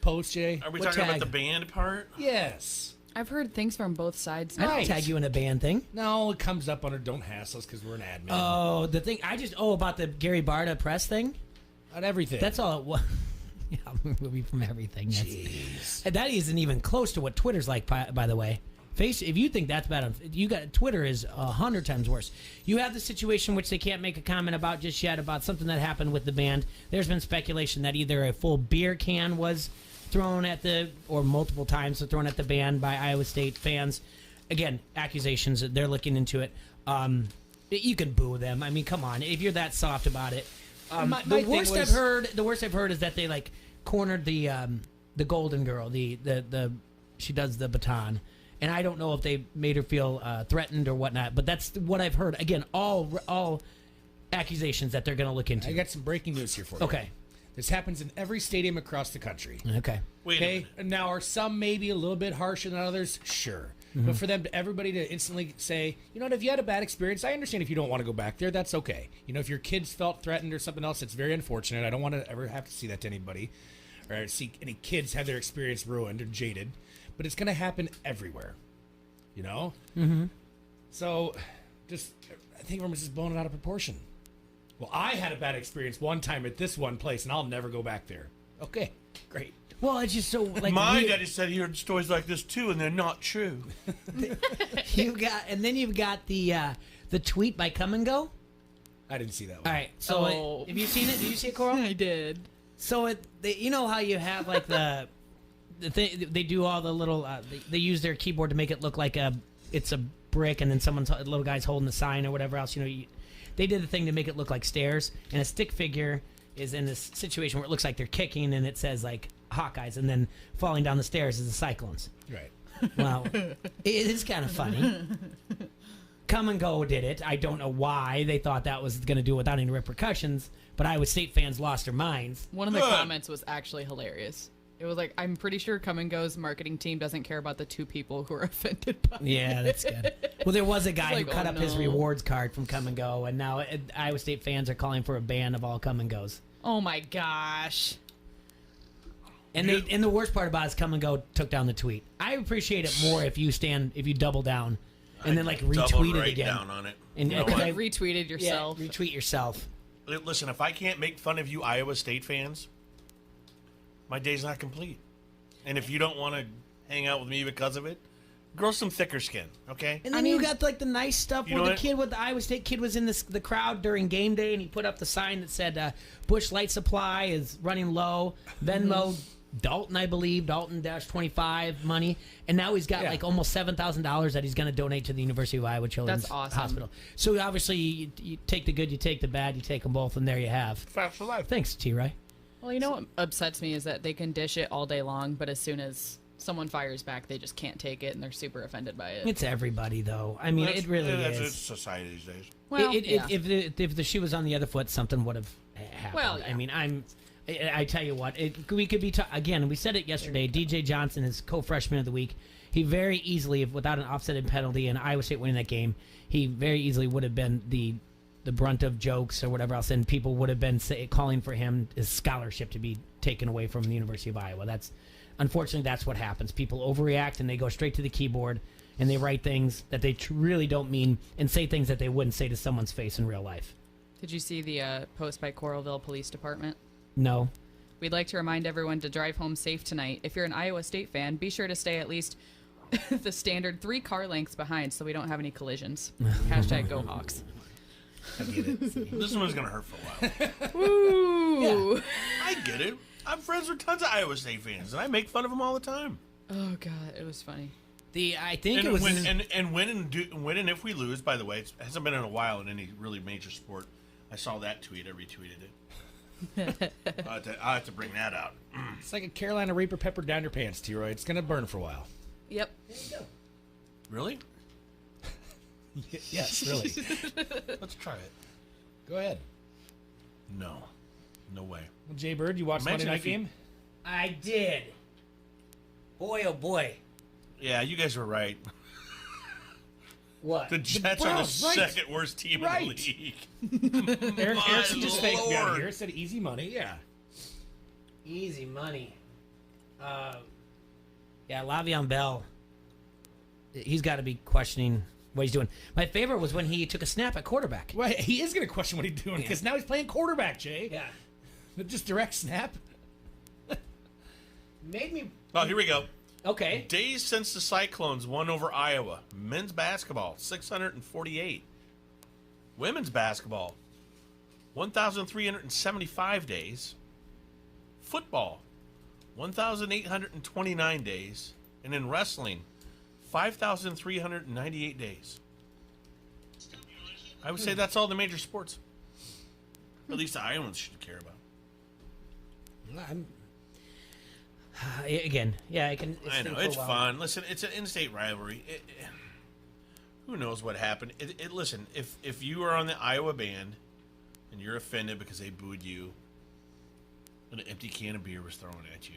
post, Jay? Are we What talking about tag? the band part? Yes. I've heard things from both sides. I now. don't tag you in a band thing. No, it comes up under Don't Hassle Us because we're an admin. Oh, the thing about the Gary Barta press thing. On everything. That's all it was. Yeah, movie from everything. Jeez. That isn't even close to what Twitter's like. By the way, if you think that's bad, Twitter is 100 times worse. You have the situation which they can't make a comment about just yet about something that happened with the band. There's been speculation that either a full beer can was thrown or multiple times thrown at the band by Iowa State fans. Again, accusations. They're looking into it. You can boo them. I mean, come on. If you're that soft about it. The worst I've heard is that they like cornered the golden girl. She does the baton, and I don't know if they made her feel threatened or whatnot. But that's what I've heard. Again, all accusations that they're going to look into. I got some breaking news here for you. Okay. This happens in every stadium across the country. Okay. Wait a minute. Now, are some maybe a little bit harsher than others? Sure. But for everybody to instantly say, you know what, if you had a bad experience, I understand if you don't want to go back there, that's okay. You know, if your kids felt threatened or something else, it's very unfortunate. I don't want to ever have to see that to anybody or see any kids have their experience ruined or jaded. But it's going to happen everywhere, you know? Mm-hmm. So, I think everyone's just blowing it out of proportion. Well, I had a bad experience one time at this one place, and I'll never go back there. Okay, great. Well, it's just so like My daddy said he heard stories like this too, and they're not true. you've got the tweet by Come and Go. I didn't see that one. All right, so have you seen it? Did you see it, Coral? I did. So you know how you have like the thing they do all the little they use their keyboard to make it look like it's a brick, and then a little guy's holding the sign or whatever else. You know, they did the thing to make it look like stairs, and a stick figure is in this situation where it looks like they're kicking, and it says like Hawkeyes, and then falling down the stairs is the Cyclones. Right. Well, it is kind of funny. Come and Go did it. I don't know why they thought that was going to do it without any repercussions, but Iowa State fans lost their minds. One of the comments was actually hilarious. It was like, I'm pretty sure Come and Go's marketing team doesn't care about the two people who are offended by it. Yeah, that's good. Well, there was a guy who cut up his no. rewards card from Come and Go, and now Iowa State fans are calling for a ban of all Come and Go's. Oh my gosh. And the worst part about it is Come and Go took down the tweet. I appreciate it more if you double down and then like retweet it again. Down on it. And You know You what? like retweeted yourself. Yeah, retweet yourself. Listen, if I can't make fun of you Iowa State fans, my day's not complete. And if you don't want to hang out with me because of it, grow some thicker skin, okay? And then you got like the nice stuff You where know the kid with the Iowa State kid was in the crowd during game day, and he put up the sign that said Bush Light Supply is running low. Venmo Dalton, I believe, Dalton-25 money, and now he's got like almost $7,000 that he's going to donate to the University of Iowa Children's That's awesome. Hospital. So obviously, you take the good, you take the bad, you take them both, and there you have. Facts for life. Thanks, T-Ray. Well, you know what upsets me is that they can dish it all day long, but as soon as someone fires back, they just can't take it, and they're super offended by it. It's everybody, though. I mean, it really is. It's society these days. Well, yeah. If the shoe was on the other foot, something would have happened. Well, yeah. I mean, I tell you what, we could be again. We said it yesterday. DJ Johnson is co-freshman of the week. He very easily, without an offsetted penalty and Iowa State winning that game, he very easily would have been the brunt of jokes or whatever else, and people would have been calling for him his scholarship to be taken away from the University of Iowa. Unfortunately, that's what happens. People overreact and they go straight to the keyboard and they write things that they really don't mean and say things that they wouldn't say to someone's face in real life. Did you see the post by Coralville Police Department? No. We'd like to remind everyone to drive home safe tonight. If you're an Iowa State fan, be sure to stay at least the standard 3 car lengths behind so we don't have any collisions. Hashtag Go Hawks. I get it. This one's going to hurt for a while. Woo! Yeah. I get it. I'm friends with tons of Iowa State fans, and I make fun of them all the time. Oh, God, it was funny. I think And it was... when and if we lose, by the way, it hasn't been in a while in any really major sport. I saw that tweet. I retweeted it. I have to bring that out. It's like a Carolina Reaper pepper down your pants, T-Roy. It's going to burn for a while. Yep. Really? Yes, really. Let's try it. Go ahead. No. No way. Well, Jay Bird, you watched Monday Imagine Night if you- Game? I did. Boy, oh boy. Yeah, you guys were right. What? The Jets are the Browns, right. second worst team Right. in the league. Erickson just thanked me out Lord. here. Said easy money. Yeah. Easy money. Yeah, Le'Veon Bell. He's got to be questioning what he's doing. My favorite was when he took a snap at quarterback. Well, he is going to question what he's doing because now he's playing quarterback, Jay. Yeah. Just direct snap. Made me. Oh, here we go. Okay. Days since the Cyclones won over Iowa. Men's basketball, 648. Women's basketball, 1,375 days. Football, 1,829 days. And in wrestling, 5,398 days. I would say that's all the major sports. At least the Iowans should care about. Again, yeah, I can. I know, it's fun. Listen, it's an in-state rivalry. Who knows what happened? Listen, if you are on the Iowa band and you're offended because they booed you, an empty can of beer was thrown at you.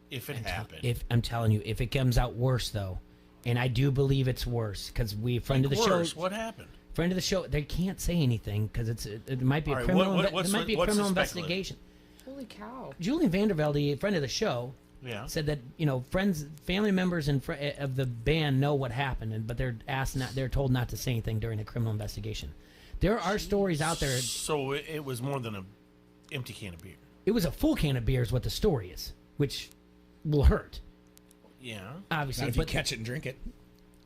If it happened. If I'm telling you, if it comes out worse though, and I do believe it's worse because friend of the show. What happened? Friend of the show, they can't say anything because it might be a criminal. It might be a criminal investigation. Holy cow! Julian Vandervelde, friend of the show, said that friends, family members, and of the band know what happened, but they're told not to say anything during a criminal investigation. There are stories out there. So it was more than an empty can of beer. It was a full can of beer, is what the story is, which will hurt. Yeah, obviously. Not if you catch it and drink it.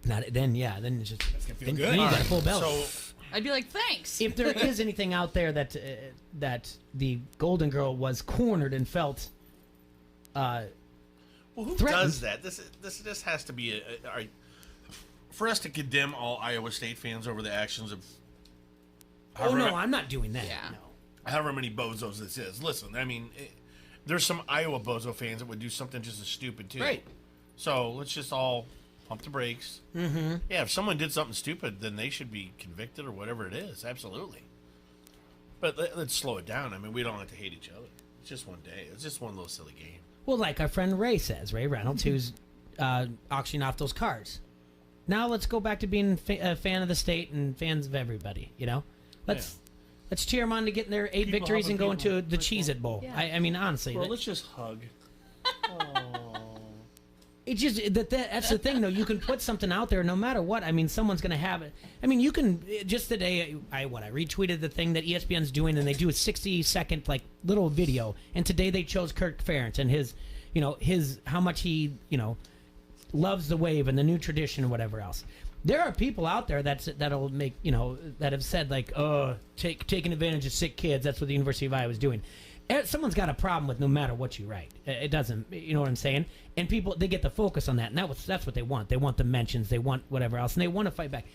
Not then. Yeah, then it's just feel good. Then you got a full belly. So I'd be like, thanks. If there is anything out there that the Golden Girl was cornered and felt. Well, who threatened. does that? This has to be for us to condemn all Iowa State fans over the actions of. Oh no, I'm not doing that. Yeah. No. However many bozos this is. Listen, I mean, there's some Iowa bozo fans that would do something just as stupid too. Right. So let's just all pump the brakes. Mm-hmm. Yeah, if someone did something stupid, then they should be convicted or whatever it is. Absolutely. But let's slow it down. I mean, we don't have to hate each other. It's just one day. It's just one little silly game. Well, like our friend Ray says, Ray Reynolds, who's auctioning off those cars. Now let's go back to being a fan of the state and fans of everybody. Let's cheer them on to getting their 8 victories and go into the Cheez-It Bowl. Yeah. I mean, honestly, Well, let's just hug. it's just that's the thing, though. You can put something out there, no matter what. I mean, someone's going to have it. I mean, you can just today. I retweeted the thing that ESPN's doing, and they do a 60-second little video. And today they chose Kirk Ferentz and his how much he loves the wave and the new tradition and whatever else. There are people out there that'll make that have said taking advantage of sick kids. That's what the University of Iowa is doing. Someone's got a problem with no matter what you write. It doesn't, you know what I'm saying? And people, they get the focus on that, and that's what they want. They want the mentions, they want whatever else, and they want to fight back.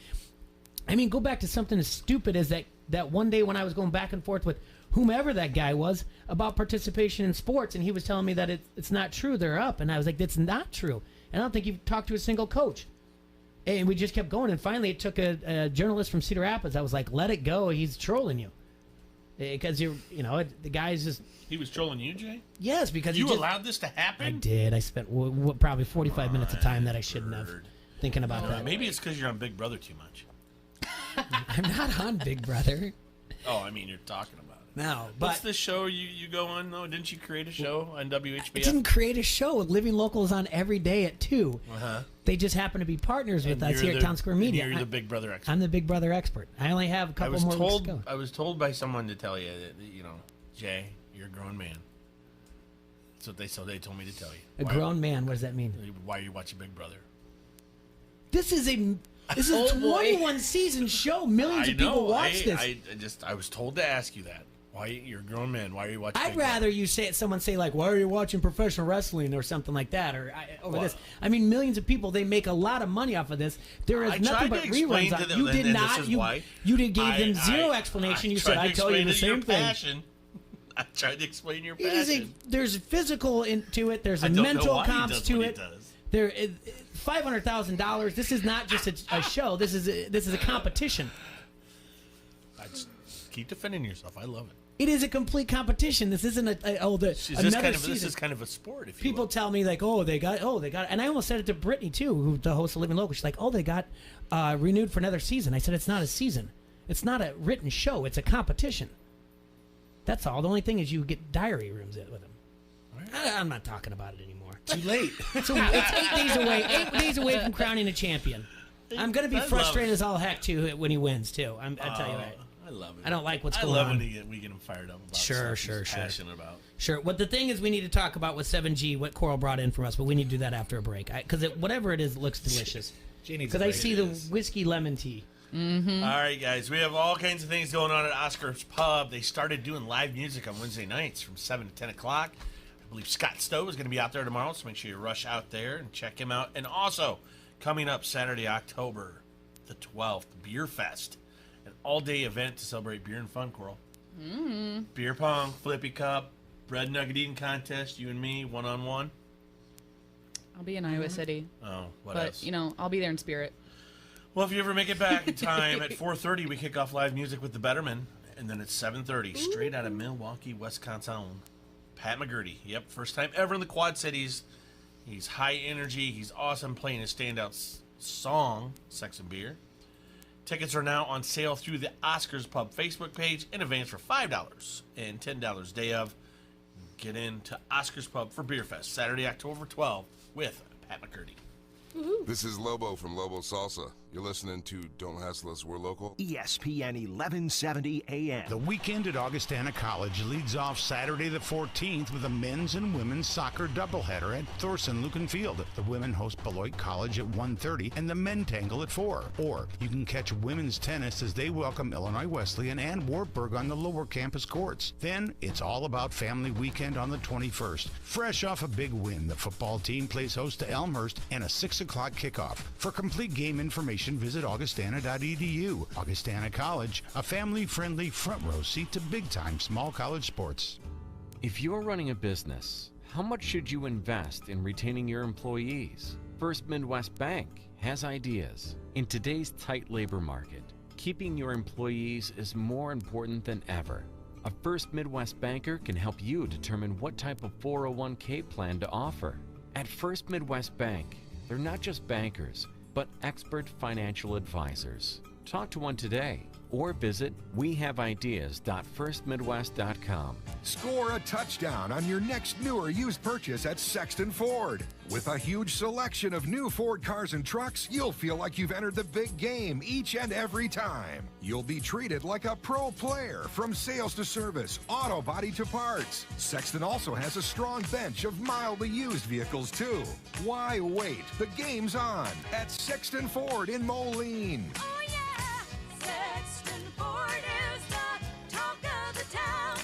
I mean, go back to something as stupid as that one day when I was going back and forth with whomever that guy was about participation in sports, and he was telling me that it's not true, they're up, and I was like, that's not true. And I don't think you've talked to a single coach. And we just kept going, and finally it took a journalist from Cedar Rapids. I was like, let it go, he's trolling you. Because the guy's just... He was trolling you, Jay? Yes, because you allowed this to happen? I did. I spent probably 45 minutes of time that I shouldn't have thinking about that. Maybe it's because you're on Big Brother too much. I'm not on Big Brother. Oh, I mean, you're talking about it. No, What's the show you go on, though? Didn't you create a show on WHBF? I didn't create a show. Living Local is on every day at 2. Uh-huh. They just happen to be partners with us here at Town Square Media. You're the Big Brother expert. I'm the Big Brother expert. I only have a couple more weeks to go. I was told by someone to tell you that, Jay, you're a grown man. So they told me to tell you. Grown man? What does that mean? Why are you watching Big Brother? This is a 21 season show. Millions of people watch this. I was told to ask you that. Why you're a grown man? Why are you watching? I'd rather you someone say why are you watching professional wrestling or something like that this. I mean, millions of people, they make a lot of money off of this. There is nothing but reruns on. You did not. You gave them zero explanation. You said I tell you the same thing. I tried to explain your passion. There's physical into it. There's a mental comps to it. There is $500,000. This is not just a show. This is a competition. Keep defending yourself. I love it. It is a complete competition. This isn't another season. This is kind of a sport. If people tell me they got, and I almost said it to Brittany too, who's the host of Living Local. She's like, they got renewed for another season. I said, it's not a season. It's not a written show. It's a competition. That's all. The only thing is you get diary rooms with them. I'm not talking about it anymore. Too late. It's 8 days away. 8 days away from crowning a champion. I'm going to be frustrated as all heck, too, when he wins, too. I tell you right. I love it. I don't like what's going on. I love when we get him fired up about Sure. passionate about. Sure. What the thing is we need to talk about with 7G, what Coral brought in from us, but we need to do that after a break. Because whatever it is, it looks delicious. Because I see the whiskey lemon tea. Mm-hmm. All right, guys. We have all kinds of things going on at Oscar's Pub. They started doing live music on Wednesday nights from 7 to 10 o'clock. I believe Scott Stowe is going to be out there tomorrow, so make sure you rush out there and check him out. And also, coming up Saturday, October the 12th, Beer Fest, an all-day event to celebrate beer and fun, Coral. Beer pong, flippy cup, bread nugget eating contest, you and me, one-on-one. I'll be in Iowa City. Oh, what but, else? I'll be there in spirit. Well, if you ever make it back in time, at 4:30 we kick off live music with the Betterman, and then at 7:30, straight out of Milwaukee, Wisconsin, Pat McGurty. Yep, first time ever in the Quad Cities. He's high energy. He's awesome, playing his standout song, Sex and Beer. Tickets are now on sale through the Oscars Pub Facebook page in advance for $5 and $10 day of. Get into Oscars Pub for Beer Fest, Saturday, October 12th with Pat McGurty. This is Lobo from Lobo Salsa. You're listening to Don't Hassle Us, We're Local. ESPN 1170 AM. The weekend at Augustana College leads off Saturday the 14th with a men's and women's soccer doubleheader at Thorson Lucan Field. The women host Beloit College at 1:30 and the men tangle at 4. Or you can catch women's tennis as they welcome Illinois Wesleyan and Wartburg on the lower campus courts. Then it's all about family weekend on the 21st. Fresh off a big win, the football team plays host to Elmhurst and a 6 o'clock kickoff. For complete game information, visit augustana.edu. Augustana College, a family-friendly front row seat to big-time small college sports. If you're running a business, how much should you invest in retaining your employees? First Midwest Bank has ideas. In today's tight labor market, keeping your employees is more important than ever. A First Midwest banker can help you determine what type of 401k plan to offer. At First Midwest Bank, they're not just bankers, but expert financial advisors. Talk to one today or visit wehaveideas.firstmidwest.com. Score a touchdown on your next new or used purchase at Sexton Ford. With a huge selection of new Ford cars and trucks, you'll feel like you've entered the big game each and every time. You'll be treated like a pro player from sales to service, auto body to parts. Sexton also has a strong bench of mildly used vehicles too. Why wait? The game's on at Sexton Ford in Moline. Oh yeah, Sexton Ford is the talk of the town.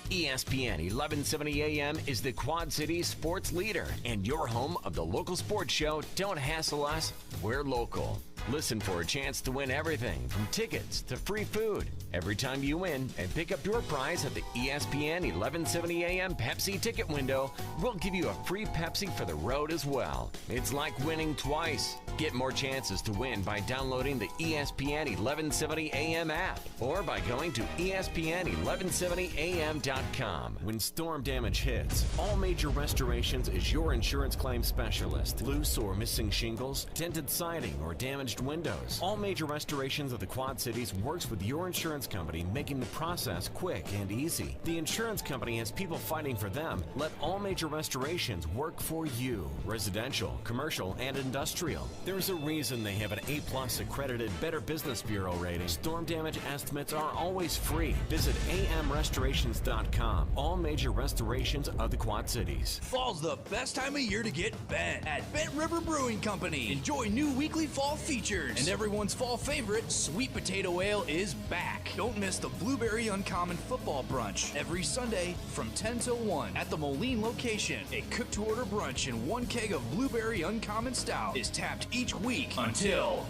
ESPN 1170 AM is the Quad Cities sports leader and your home of the local sports show. Don't hassle us, we're local. Listen for a chance to win everything from tickets to free food every time you win and pick up your prize at the ESPN 1170 AM Pepsi ticket window. We'll give you a free Pepsi for the road as well. It's like winning twice. Get more chances to win by downloading the ESPN 1170 AM app or by going to ESPN1170am.com. When storm damage hits, All Major Restorations is your insurance claim specialist. Loose or missing shingles, dented siding, or damaged windows. All Major Restorations of the Quad Cities works with your insurance company, making the process quick and easy. The insurance company has people fighting for them. Let All Major Restorations work for you. Residential, commercial, and industrial. There's a reason they have an A+ accredited Better Business Bureau rating. Storm damage estimates are always free. Visit amrestorations.com. All Major Restorations of the Quad Cities. Fall's the best time of year to get bent at Bent River Brewing Company. Enjoy new weekly fall features. And everyone's fall favorite, Sweet Potato Ale, is back. Don't miss the Blueberry Uncommon Football Brunch every Sunday from 10 till 1 at the Moline location. A cook-to-order brunch and 1 keg of Blueberry Uncommon Stout is tapped each week until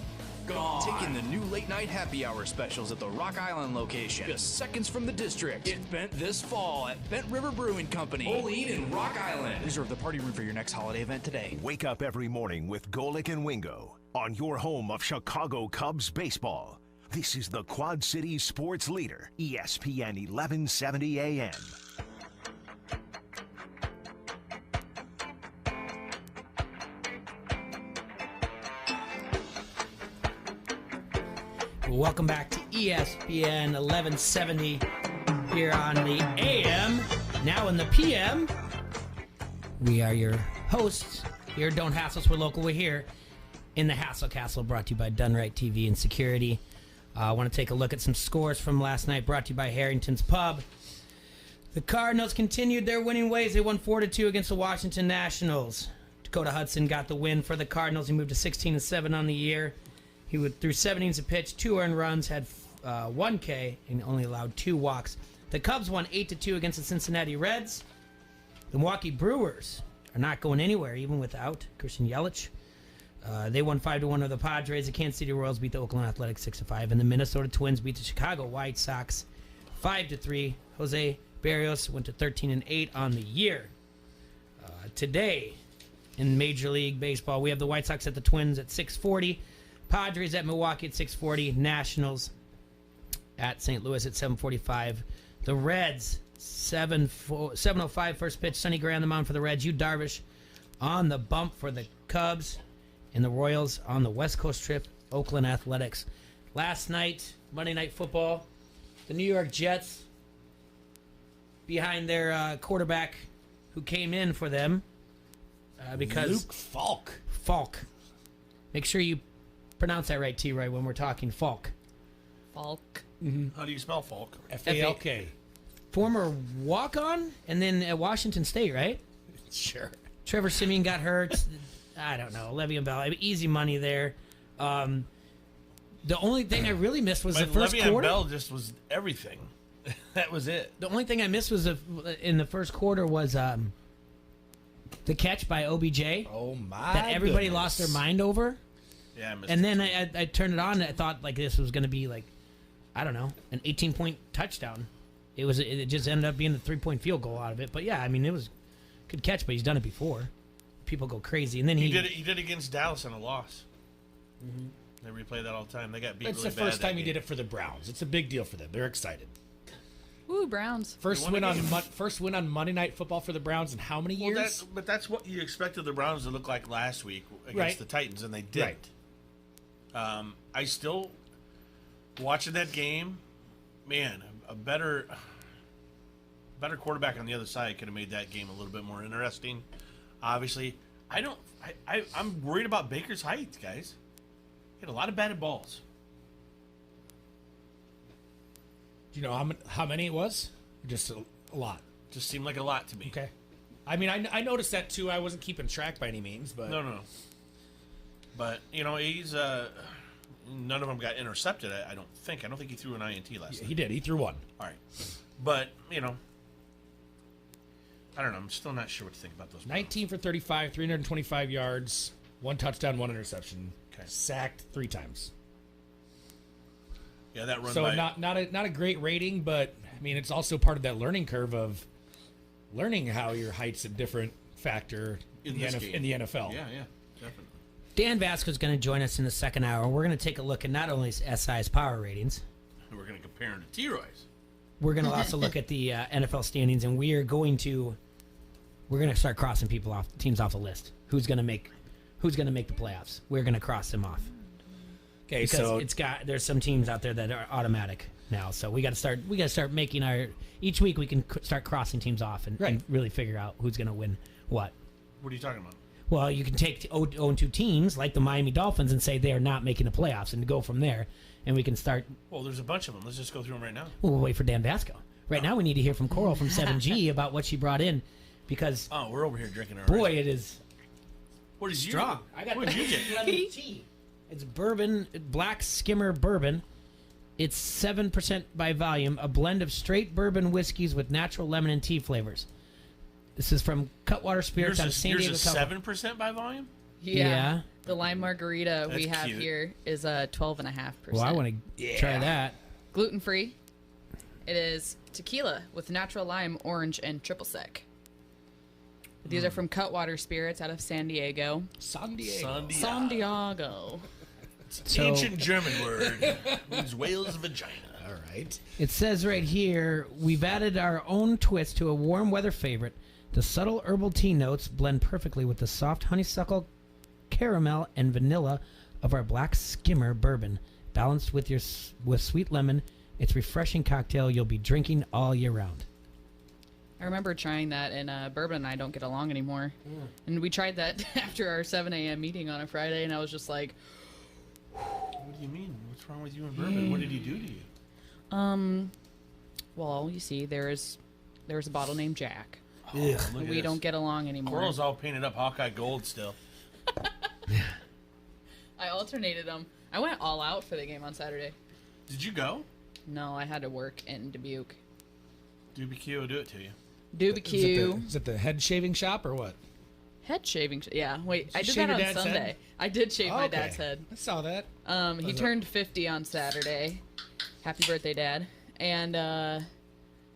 gone. Taking the new late-night happy hour specials at the Rock Island location, just seconds from the district. Get bent this fall at Bent River Brewing Company, Moline and Rock Island. Reserve the party room for your next holiday event today. Wake up every morning with Golick and Wingo on your home of Chicago Cubs baseball. This is the Quad Cities sports leader, ESPN 1170 AM. Welcome back to ESPN 1170 here on the AM. Now in the PM, we are your hosts here. Don't hassle us. We're local. We're here in the Hassle Castle, brought to you by Dunright TV and Security. I want to take a look at some scores from last night, brought to you by Harrington's Pub. The Cardinals continued their winning ways. They won 4-2 against the Washington Nationals. Dakota Hudson got the win for the Cardinals. He moved to 16-7 on the year. He threw 7 innings of pitch, 2 earned runs, had 1 K, and only allowed 2 walks. The Cubs won 8-2 against the Cincinnati Reds. The Milwaukee Brewers are not going anywhere, even without Christian Yelich. They won 5-1 over the Padres. The Kansas City Royals beat the Oakland Athletics 6-5, and the Minnesota Twins beat the Chicago White Sox 5-3. Jose Barrios went to 13-8 on the year. Today, in Major League Baseball, we have the White Sox at the Twins at 6:40, Padres at Milwaukee at 6:40, Nationals at St. Louis at 7:45. The Reds 7:05 first pitch. Sonny Gray on the mound for the Reds. Yu Darvish on the bump for the Cubs. And the Royals on the West Coast trip, Oakland Athletics. Last night, Monday Night Football, the New York Jets, behind their quarterback who came in for them because... Luke Falk. Falk. Make sure you pronounce that right, T-Roy, when we're talking Falk. Falk. How do you spell Falk? F-A-L-K. Former walk-on, and then at Washington State, right? Sure. Trevor Siemian got hurt. I don't know. Le'Veon Bell, easy money there. The only thing I really missed was the first Le'Veon quarter. Bell just was everything. That was it. The only thing I missed was in the first quarter was the catch by OBJ. Oh my! That everybody goodness. lost their mind over. Yeah, I missed And it then too. I turned it on and I thought like this was going to be like, I don't know, an 18-point touchdown. It just ended up being a 3-point field goal out of it. But yeah, I mean it was good catch, but he's done it before. People go crazy, and then He did it against Dallas in a loss. Mm-hmm. They replay that all the time. They got beat It's really the bad first that time he game. did it for the Browns. It's a big deal for them. They're excited. Woo, Browns. First won win a on game. first win on Monday Night Football for the Browns in how many Well, years? but that's what you expected the Browns to look like last week against Right. the Titans, and they didn't. I still watching that game. Man, a better quarterback on the other side could have made that game a little bit more interesting. Obviously, I'm worried about Baker's height, guys. He had a lot of batted balls. Do you know how many it was? Just a lot. Just seemed like a lot to me. Okay. I mean, I noticed that too. I wasn't keeping track by any means, but No. But he's none of them got intercepted. I don't think. I don't think he threw an INT last night. he did. He threw one. All right, but I don't know. I'm still not sure what to think about those. 19 for 35, 325 yards, 1 touchdown, 1 interception. Okay. Sacked 3 times. Yeah, that run. So by, not a great rating, but I mean it's also part of that learning curve of learning how your height's a different factor in the NFL. Yeah, definitely. Dan Vasco's going to join us in the second hour. We're going to take a look at not only SI's power ratings. We're going to compare him to T-Roy's. We're going to also look at the NFL standings, and we're going to start crossing teams off the list. Who's going to make the playoffs? We're going to cross them off. Okay, Because so there's some teams out there that are automatic now. So we got to start making each week we can start crossing teams off and really figure out who's going to win what. What are you talking about? Well, you can take 0-2 teams like the Miami Dolphins and say they are not making the playoffs and go from there, and we can start. Well, there's a bunch of them. Let's just go through them right now. We'll wait for Dan Vasco. Right now, we need to hear from Coral from 7G about what she brought in, because we're over here drinking our. Boy, it is. What is strong. You? I got what did you get? lemon tea. It's bourbon, black skimmer bourbon. It's 7% by volume, a blend of straight bourbon whiskeys with natural lemon and tea flavors. This is from Cutwater Spirits out of San Diego, Yours is 7% by volume. Yeah. The lime margarita we That's have cute. here is 12.5%. Well, I want to try that. Gluten free. It is tequila with natural lime, orange, and triple sec. These are from Cutwater Spirits out of San Diego. San Diego. San Diego. So, Ancient German word means whale's vagina. All right. It says right here, we've added our own twist to a warm weather favorite. The subtle herbal tea notes blend perfectly with the soft honeysuckle, caramel, and vanilla of our black skimmer bourbon. Balanced with sweet lemon, it's a refreshing cocktail you'll be drinking all year round. I remember trying that, and Bourbon and I don't get along anymore. And we tried that after our 7 a.m. meeting on a Friday, and I was just like, What do you mean? What's wrong with you and Bourbon? What did he do to you? well, you see, there's a bottle named Jack. Look at We this. don't get along anymore. Coral's all painted up Hawkeye gold still. I alternated them. I went all out for the game on Saturday. Did you go? No, I had to work in Dubuque. DBQ will do it to you. DBQ. Is it the head shaving shop or what? Head shaving. Yeah, wait. I did shave that your on dad's Sunday. head? I did shave my Okay. dad's head. I saw that. He turned 50 on Saturday. Happy birthday, Dad. And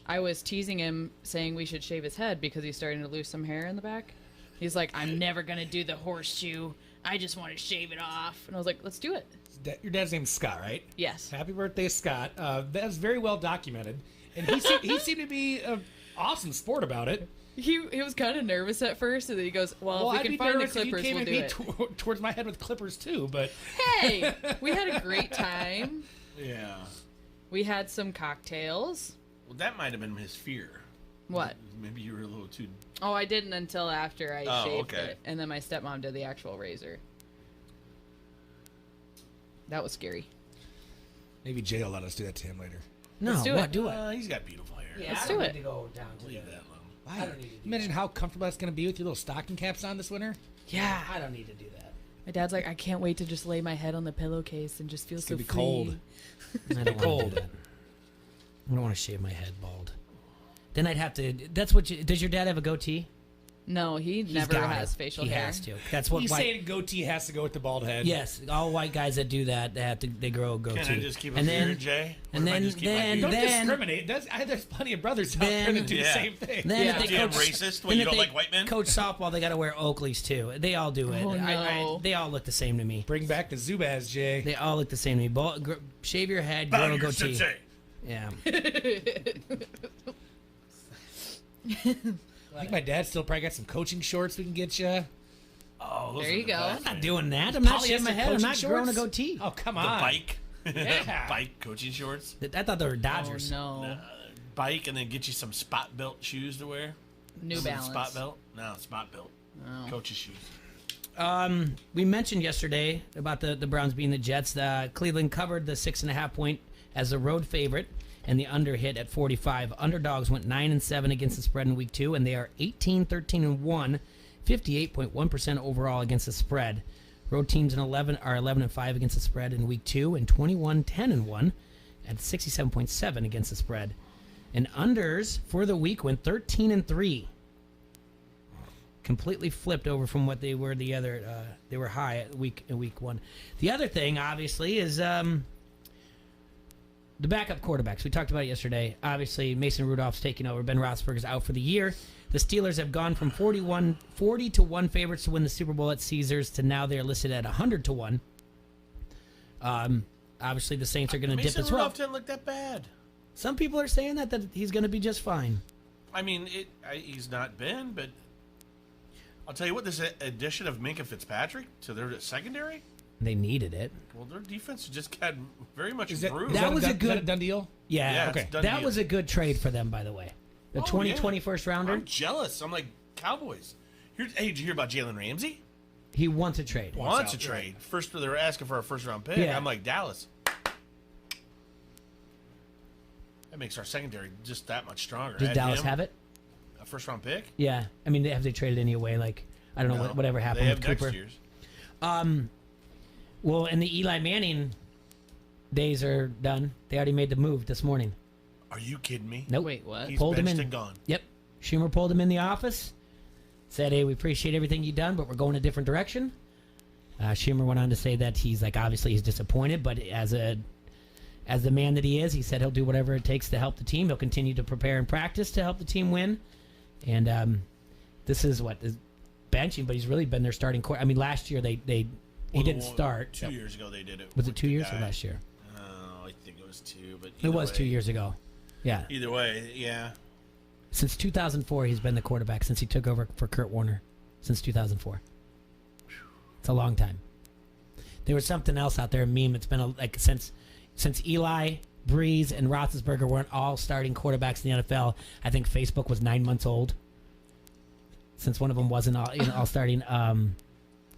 I was teasing him, saying we should shave his head because he's starting to lose some hair in the back. He's like, I'm never going to do the horseshoe. I just want to shave it off. And I was like, let's do it. Your dad's name's Scott, right? Yes. Happy birthday, Scott. That's very well documented. And he seemed to be an awesome sport about it. He was kind of nervous at first, and then he goes, well, if I'd we be can find the nervous if you clippers, came we'll at do me it. towards my head with clippers too, but Hey, we had a great time. Yeah. We had some cocktails. Well, that might have been his fear. What? Maybe you were a little too. Oh, I didn't until after I Oh, shaved okay. it, and then my stepmom did the actual razor. That was scary. maybe Jay will let us do that to him later. No, Let's do what? it. Do it. He's got beautiful hair. Yeah, Let's I don't do need it. to go down to Leave the- that alone. I don't need to do Imagine how comfortable that's going to be with your little stocking caps on this winter. Yeah. I don't need to do that. My dad's like, I can't wait to just lay my head on the pillowcase and just feel so gonna be free. cold. I don't want to Cold. do that. I don't want to shave my head bald. Then I'd have to. That's what. Does your dad have a goatee? No, he never got has it. facial he hair. has to. That's what. He's white, saying goatee has to go with the bald head. yes, all white guys that do that, they have to. They grow a goatee. Can I just keep a and beard, then, Jay? What and if I then, just keep my then, beard? Don't then, discriminate. There's plenty of brothers out there that do the Yeah. same thing. then Yeah. if they Damn coach, racist when then you if don't they like white men? coach softball, they got to wear Oakleys too. They all do it. Oh, no. They all look the same to me. Bring back the Zubaz, Jay. They all look the same to me. Shave your head, grow Bow a your goatee. sensei. Yeah. I think my dad still probably got some coaching shorts we can get you. Oh, those There are you the go. best, I'm not man. doing that. I'm not shaving my Polyester head. I'm coaching not growing a shorts? goatee. Oh, come The on. bike. Yeah. Bike coaching shorts. I thought they were Dodgers. Oh, no. Bike, and then get you some spot belt shoes to wear. New Some Balance. Spot belt? No, spot belt. Oh. Coach's shoes. We mentioned yesterday about the Browns being the Jets. Cleveland covered the 6.5 point as a road favorite, and the under hit at 45. Underdogs went 9-7 against the spread in week 2, and they are 18-13-1, 58.1% overall against the spread. Road teams are 11-5 against the spread in week 2, and 21-10-1 at 67.7 against the spread. And unders for the week went 13-3. Completely flipped over from what they were the other. They were high at week 1. The other thing, obviously, is the backup quarterbacks. We talked about it yesterday. Obviously, Mason Rudolph's taking over. Ben Roethlisberger's out for the year. The Steelers have gone from 40-1 favorites to win the Super Bowl at Caesars to now they're listed at 100-1. Obviously, the Saints are going to dip Mason as well. Rudolph didn't look that bad. Some people are saying that he's going to be just fine. I mean, he's not been, but I'll tell you what, this addition of Minka Fitzpatrick to their secondary, They needed it. well, their defense just got very much Is that, improved. is That that was a a done, good- is that a done deal? Yeah, Yeah, okay. it's done That deal. was a good trade for them, by the way. The Oh, 2020 yeah. first rounder. I'm jealous. I'm like, Cowboys. Hey, did you hear about Jalen Ramsey? He wants a trade. Wants out, a trade. First, they were asking for a first-round pick. Yeah. I'm like, Dallas. That makes our secondary just that much stronger. Does Add Dallas him, have it? a first-round pick? Yeah. I mean, have they traded any away? Like, I don't know, No. whatever happened They with have next Cooper. year's. Well, and the Eli Manning days are done. They already made the move this morning. Are you kidding me? Nope. Wait, what? He's Pulled him benched in. and gone. Yep. Schumer pulled him in the office. Said, hey, we appreciate everything you've done, but we're going a different direction. Schumer went on to say that he's like, obviously he's disappointed, but as the man that he is, he said he'll do whatever it takes to help the team. He'll continue to prepare and practice to help the team win. And this is benching, but he's really been their starting core. I mean, last year he didn't start. 2 years ago they did it. Was it with 2 the years or guy. last year? I think it was 2, but It was either 2 way- years ago. Yeah. Either way, yeah. Since 2004, he's been the quarterback since he took over for Kurt Warner. Since 2004. It's a long time. There was something else out there, a meme. It's been since Eli Breeze and Roethlisberger weren't all starting quarterbacks in the NFL. I think Facebook was 9 months old, since one of them wasn't all starting.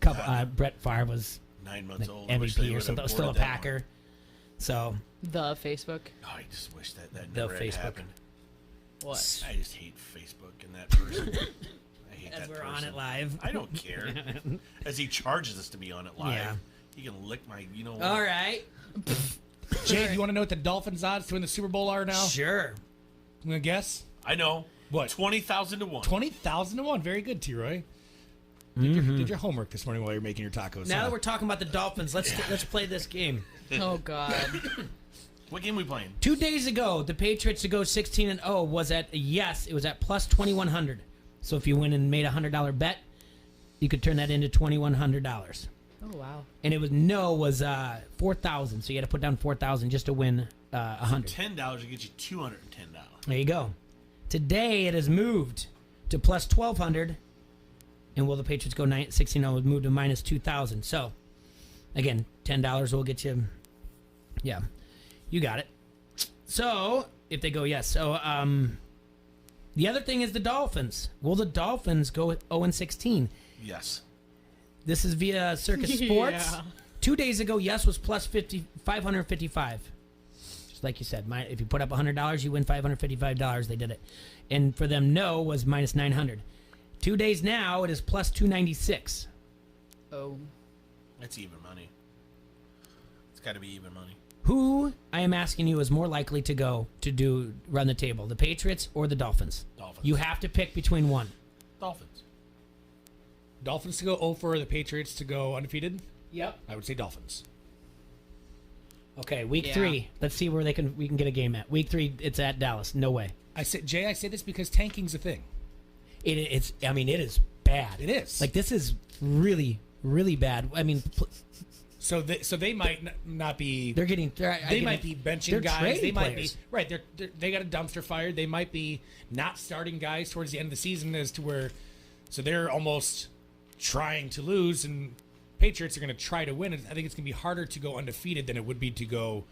Brett Favre was 9 months old. I wish they MVP or would've something. Still a aborted that Packer. one. So The Facebook. Oh, I just wish that The never had Facebook. happened. What? I just hate Facebook and that person. I hate As that we're person. on it live. I don't care. As he charges us to be on it live, Yeah. he can lick my. You know. What? All right. Jay, do you want to know what the Dolphins' odds to win the Super Bowl are now? Sure. I'm gonna guess. I know. What? 20,000 to 1. 20,000 to 1. Very good, T-Roy. Did your homework this morning while you're making your tacos. Now huh? that we're talking about the Dolphins, let's play this game. Oh God. What game we playing? 2 days ago, the Patriots to go 16-0 was at it was at plus 2,100. So if you win and made a $100 bet, you could turn that into $2,100. Oh wow. And it was 4,000. So you had to put down 4,000 just to win 100. $10 will get you $210. There you go. Today it has moved to plus 1,200. And will the Patriots go 16-0? Move to minus 2,000. So again, $10 will get you. Yeah, you got it. So if they go yes, so the other thing is the Dolphins. Will the Dolphins go 0-16? Yes. This is via Circus Sports. Yeah. 2 days ago, yes was plus 555. Just like you said, if you put up $100, you win $555. They did it. And for them, no was minus 900. 2 days now, it is plus 296. Oh. That's even money. It's got to be even money. Who, I am asking you, is more likely to go to run the table, the Patriots or the Dolphins? Dolphins. You have to pick between one. Dolphins. Dolphins to go 0 the Patriots to go undefeated. Yep. I would say Dolphins. Okay, week Yeah. 3. Let's see where we can get a game at. Week 3, it's at Dallas. No way. I say this because tanking's a thing. It is bad. It is. Like, this is really, really bad. I mean, So they might not be. they're getting. They might be benching they're guys. trading They might players. be right. They got a dumpster fire. They might be not starting guys towards the end of the season as to where, so they're almost trying to lose, and Patriots are going to try to win. And I think it's going to be harder to go undefeated than it would be to go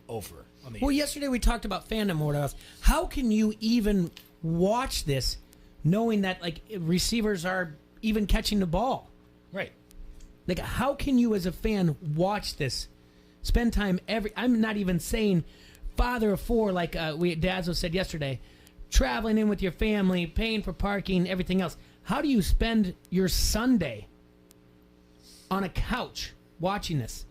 over on the. Well, yesterday we talked about fandom more to us. How can you even watch this, knowing that like receivers are even catching the ball? Right. Like, how can you as a fan watch this? Spend time I'm not even saying father of 4 like Dazzo said yesterday. Traveling in with your family, paying for parking, everything else. How do you spend your Sunday on a couch watching this?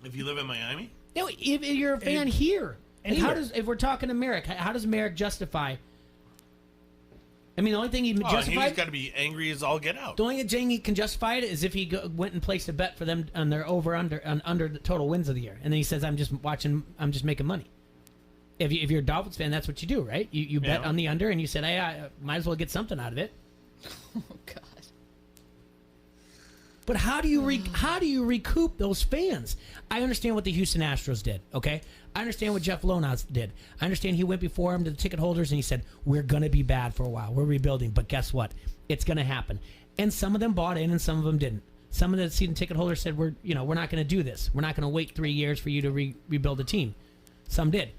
If you live in Miami? No, if you're a fan here. And how Anywhere. if we're talking to Merrick, how does Merrick justify? I mean, the only thing he justified. He's got to be angry as all get out. The only thing he can justify it is if he went and placed a bet for them on their under the total wins of the year, and then he says, "I'm just making money." If you're a Dolphins fan, that's what you do, right? You bet on the under, and you said, "Hey, I might as well get something out of it." Oh God. But how do you recoup those fans? I understand what the Houston Astros did, okay? I understand what Jeff Lonas did. I understand he went before him to the ticket holders and he said, we're going to be bad for a while. We're rebuilding. But guess what? It's going to happen. And some of them bought in and some of them didn't. Some of the season ticket holders said, we're not going to do this. We're not going to wait 3 years for you to rebuild a team. Some did.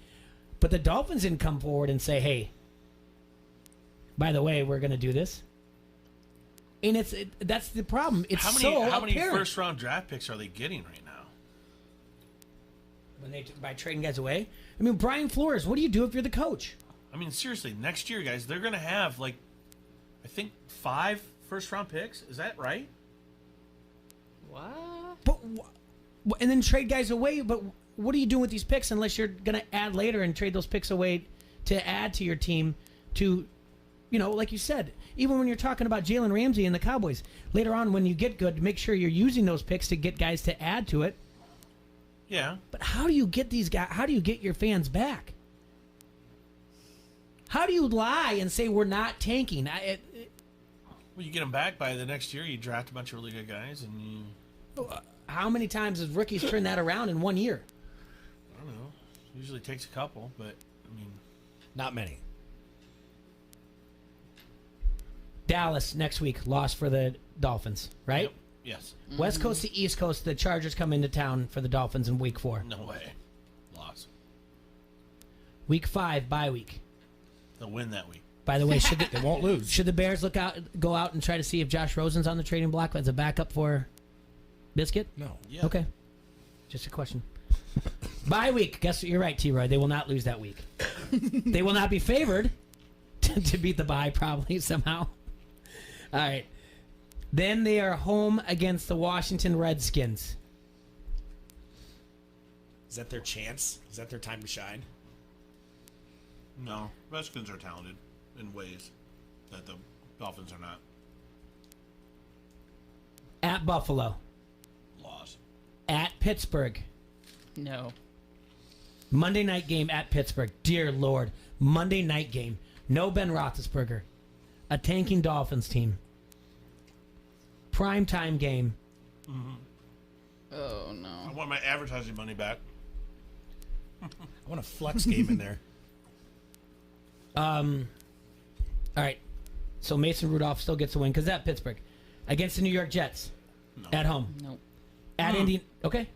But the Dolphins didn't come forward and say, hey, by the way, we're going to do this. And that's the problem. It's how many apparent. first round draft picks are they getting right now? By trading guys away? I mean, Brian Flores, what do you do if you're the coach? I mean, seriously, next year, guys, they're going to have, I think 5 first round picks. Is that right? What? But and then trade guys away. But what are you doing with these picks unless you're going to add later and trade those picks away to add to your team to, like you said, even when you're talking about Jalen Ramsey and the Cowboys, later on when you get good, make sure you're using those picks to get guys to add to it. Yeah. But how do you get these guys? How do you get your fans back? How do you lie and say we're not tanking? Well, you get them back by the next year. You draft a bunch of really good guys, and you. How many times has rookies turned that around in 1 year? I don't know. Usually takes a couple, but I mean, not many. Dallas next week, loss for the Dolphins, right? Yep. Yes. West Coast to East Coast, the Chargers come into town for the Dolphins in week 4. No way. Loss. Week 5, bye week. They'll win that week. By the way, They won't lose. should the Bears go out and try to see if Josh Rosen's on the trading block as a backup for Biscuit? No. Yeah. Okay. Just a question. Bye week. Guess what? You're right, T-Roy. They will not lose that week. They will not be favored to beat the bye, probably, somehow. All right. Then they are home against the Washington Redskins. Is that their chance? Is that their time to shine? No, Redskins are talented in ways that the Dolphins are not. At Buffalo. Loss. At Pittsburgh. No. Monday night game at Pittsburgh. Dear Lord. Monday night game. No Ben Roethlisberger. A tanking Dolphins team. Primetime game. Oh, no. I want my advertising money back. I want a flex game in there. All right. So Mason Rudolph still gets a win because at Pittsburgh. Against the New York Jets. No. At home. Nope. At Indian. Okay.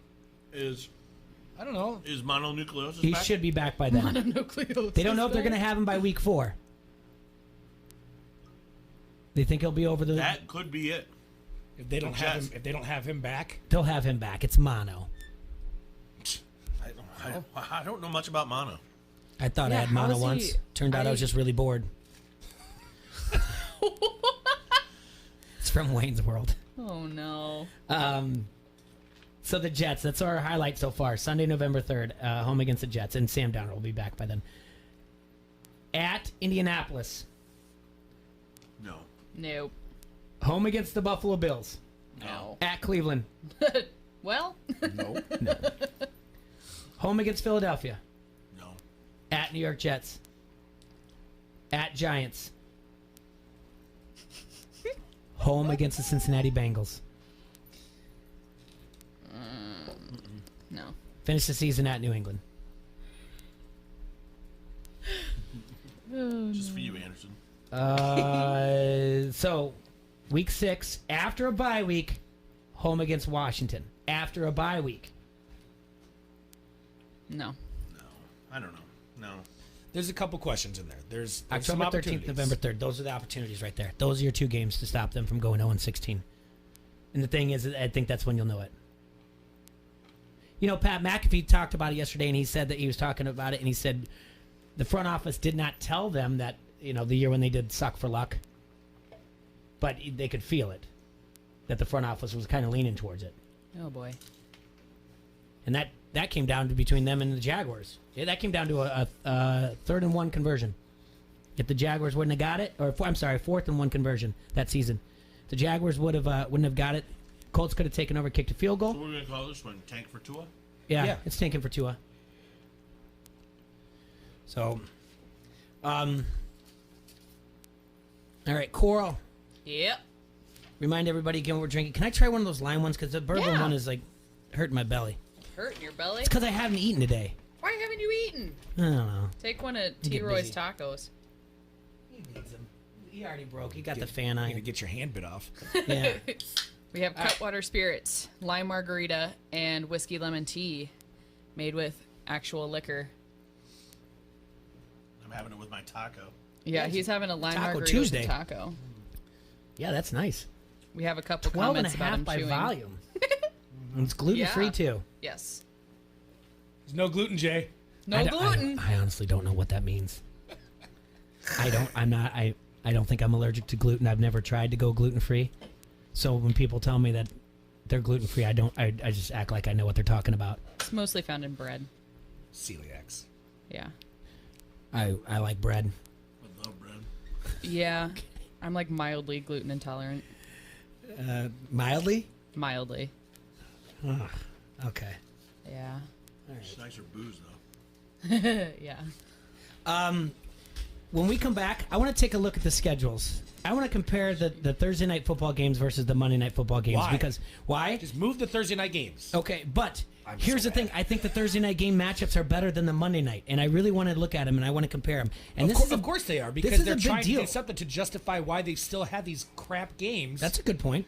I don't know. Is mononucleosis He back? should be back by then. Mononucleosis. They don't know if they're going to have him by week 4. They think he'll be over the. That could be it. If they don't have him back, They'll have him back. It's mono. I don't know much about mono. I thought I Yeah, had how mono is he- once. Turned out I was just really bored. It's from Wayne's World. Oh, no. So the Jets, that's our highlight so far. Sunday, November 3rd, home against the Jets. And Sam Downer will be back by then. At Indianapolis, No. Nope. home against the Buffalo Bills. No. At Cleveland, Well, no. home against Philadelphia. No. At New York Jets. At Giants. Home against the Cincinnati Bengals. no. Finish the season at New England. Just for you, Anderson. So, week 6, after a bye week, home against Washington. After a bye week. No. No. I don't know. No. There's a couple questions in there. There's October some 13th, opportunities. November 3rd. Those are the opportunities right there. Those are your 2 games to stop them from going 0-16. And the thing is, I think that's when you'll know it. You know, Pat McAfee talked about it yesterday, and he said that he was talking about it, and he said the front office did not tell them that, you know, the year when they did suck for luck, but they could feel it, that the front office was kind of leaning towards it. Oh, boy. And that came down to between them and the Jaguars. Yeah, that came down to a 3rd and 1 conversion. If the Jaguars wouldn't have got it, or 4th and 1 conversion that season, the Jaguars wouldn't have got it. Colts could have taken over, kicked a field goal. So what are we going to call this one? Tank for Tua? Yeah, it's tanking for Tua. So, all right, Coral. Yep. Remind everybody again what we're drinking. Can I try one of those lime ones? Because the bourbon Yeah. one is like hurting my belly. Hurting your belly? It's because I haven't eaten today. Why haven't you eaten? I don't know. Take one of get T. Roy's busy. tacos. He needs them. He already broke. He got the fan on. You're gonna get your hand bit off. Yeah. We have Cutwater Spirits, lime margarita, and whiskey lemon tea made with actual liquor. I'm having it with my taco. Yeah, he's having a lime Taco margarita Tuesday. with a taco. Yeah, that's nice. We have a couple 12 and a comments about half him by chewing. volume. And it's gluten free Yeah. too. Yes. There's no gluten, Jay. No gluten. I honestly don't know what that means. I don't think I'm allergic to gluten. I've never tried to go gluten free. So when people tell me that they're gluten free, I just act like I know what they're talking about. It's mostly found in bread. Celiacs. Yeah. I like bread. I love bread. Yeah. I'm like mildly gluten intolerant. Mildly? Mildly. Okay. Yeah. It's nicer booze, though. Yeah. When we come back, I want to take a look at the schedules. I want to compare the Thursday night football games versus the Monday night football games. Why? Because why? Just move the Thursday night games. Okay, but I'm here's so the thing. mad. I think the Thursday night game matchups are better than the Monday night, and I really want to look at them and I want to compare them. And Of course they are, because is they're a big trying to deal. do something to justify why they still have these crap games. That's a good point.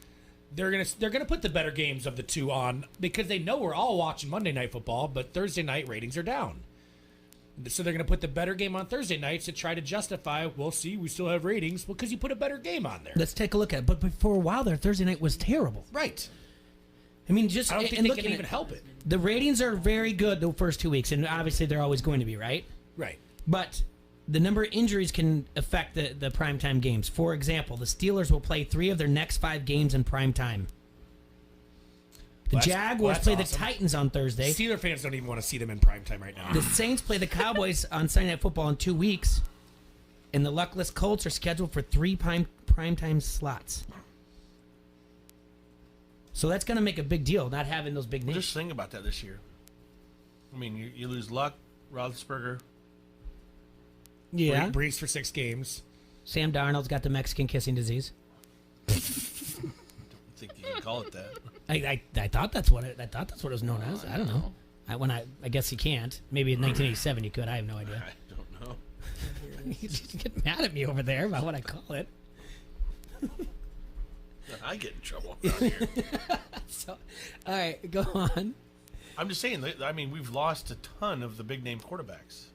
They're gonna put the better games of the two on because they know we're all watching Monday night football, but Thursday night ratings are down. So they're going to put the better game on Thursday nights to try to justify, well, see, we still have ratings. Well, because you put a better game on there. Let's take a look at it. But for a while there, Thursday night was terrible. Right. I mean, just I don't think and they looking can at- even help it. The ratings are very good the first 2 weeks, and obviously they're always going to be, right? Right. But the number of injuries can affect the primetime games. For example, the Steelers will play 3 of their next 5 games in primetime. The Jaguars play the Titans on Thursday. Steeler fans don't even want to see them in primetime right now. The Saints play the Cowboys on Sunday Night Football in 2 weeks. And the luckless Colts are scheduled for 3 primetime slots. So that's going to make a big deal, not having those big names. Just think about that this year. I mean, you lose Luck, Roethlisberger. Yeah. Brees for 6 games. Sam Darnold's got the Mexican kissing disease. I think you can call it that. I thought that's what I thought that's what it was known as. I don't know. I guess he can't. Maybe in 1987 he could. I have no idea. I don't know. You just get mad at me over there about what I call it. I get in trouble around here. So, all right, go on. I'm just saying. I mean, we've lost a ton of the big name quarterbacks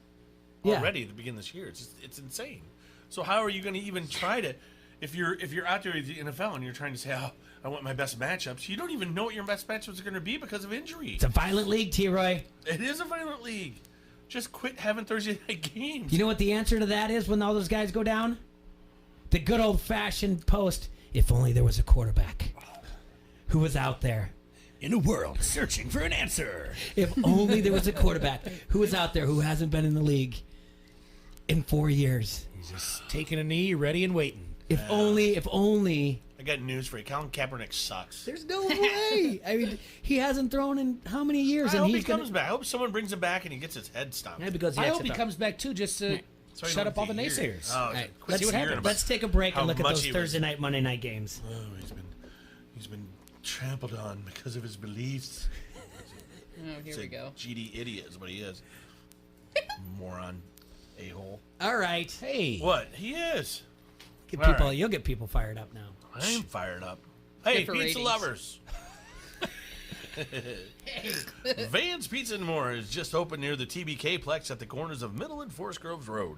Yeah. already at the beginning of this year. It's insane. So how are you going to even try to, if you're out there at the NFL and you're trying to say, oh, I want my best matchups, you don't even know what your best matchups are going to be because of injury. It's a violent league, T-Roy. It is a violent league. Just quit having Thursday night games. You know what the answer to that is when all those guys go down? The good old-fashioned post, if only there was a quarterback who was out there. In a world searching for an answer. If only there was a quarterback who was out there who hasn't been in the league in 4 years. He's just taking a knee, ready and waiting. If only. I got news for you. Colin Kaepernick sucks. There's no way. I mean, he hasn't thrown in how many years? I and hope he's he comes back. I hope someone brings him back and he gets his head stomped. Yeah, because I hope he comes back too, just to So he shut don't up all the have to hear. naysayers. Oh, All right, quit hearing about let's take a break how and look at much those he Thursday was- night, Monday night games. Oh, he's been trampled on because of his beliefs. Oh, here we go. GD idiot is what he is. Moron, a-hole. All right. Hey. What? He is. Get All people, right. You'll get people fired up now. I am fired up. Hey, for pizza ratings. lovers. Van's Pizza and More is just open near the TBK Plex at the corners of Middle and Forest Groves Road.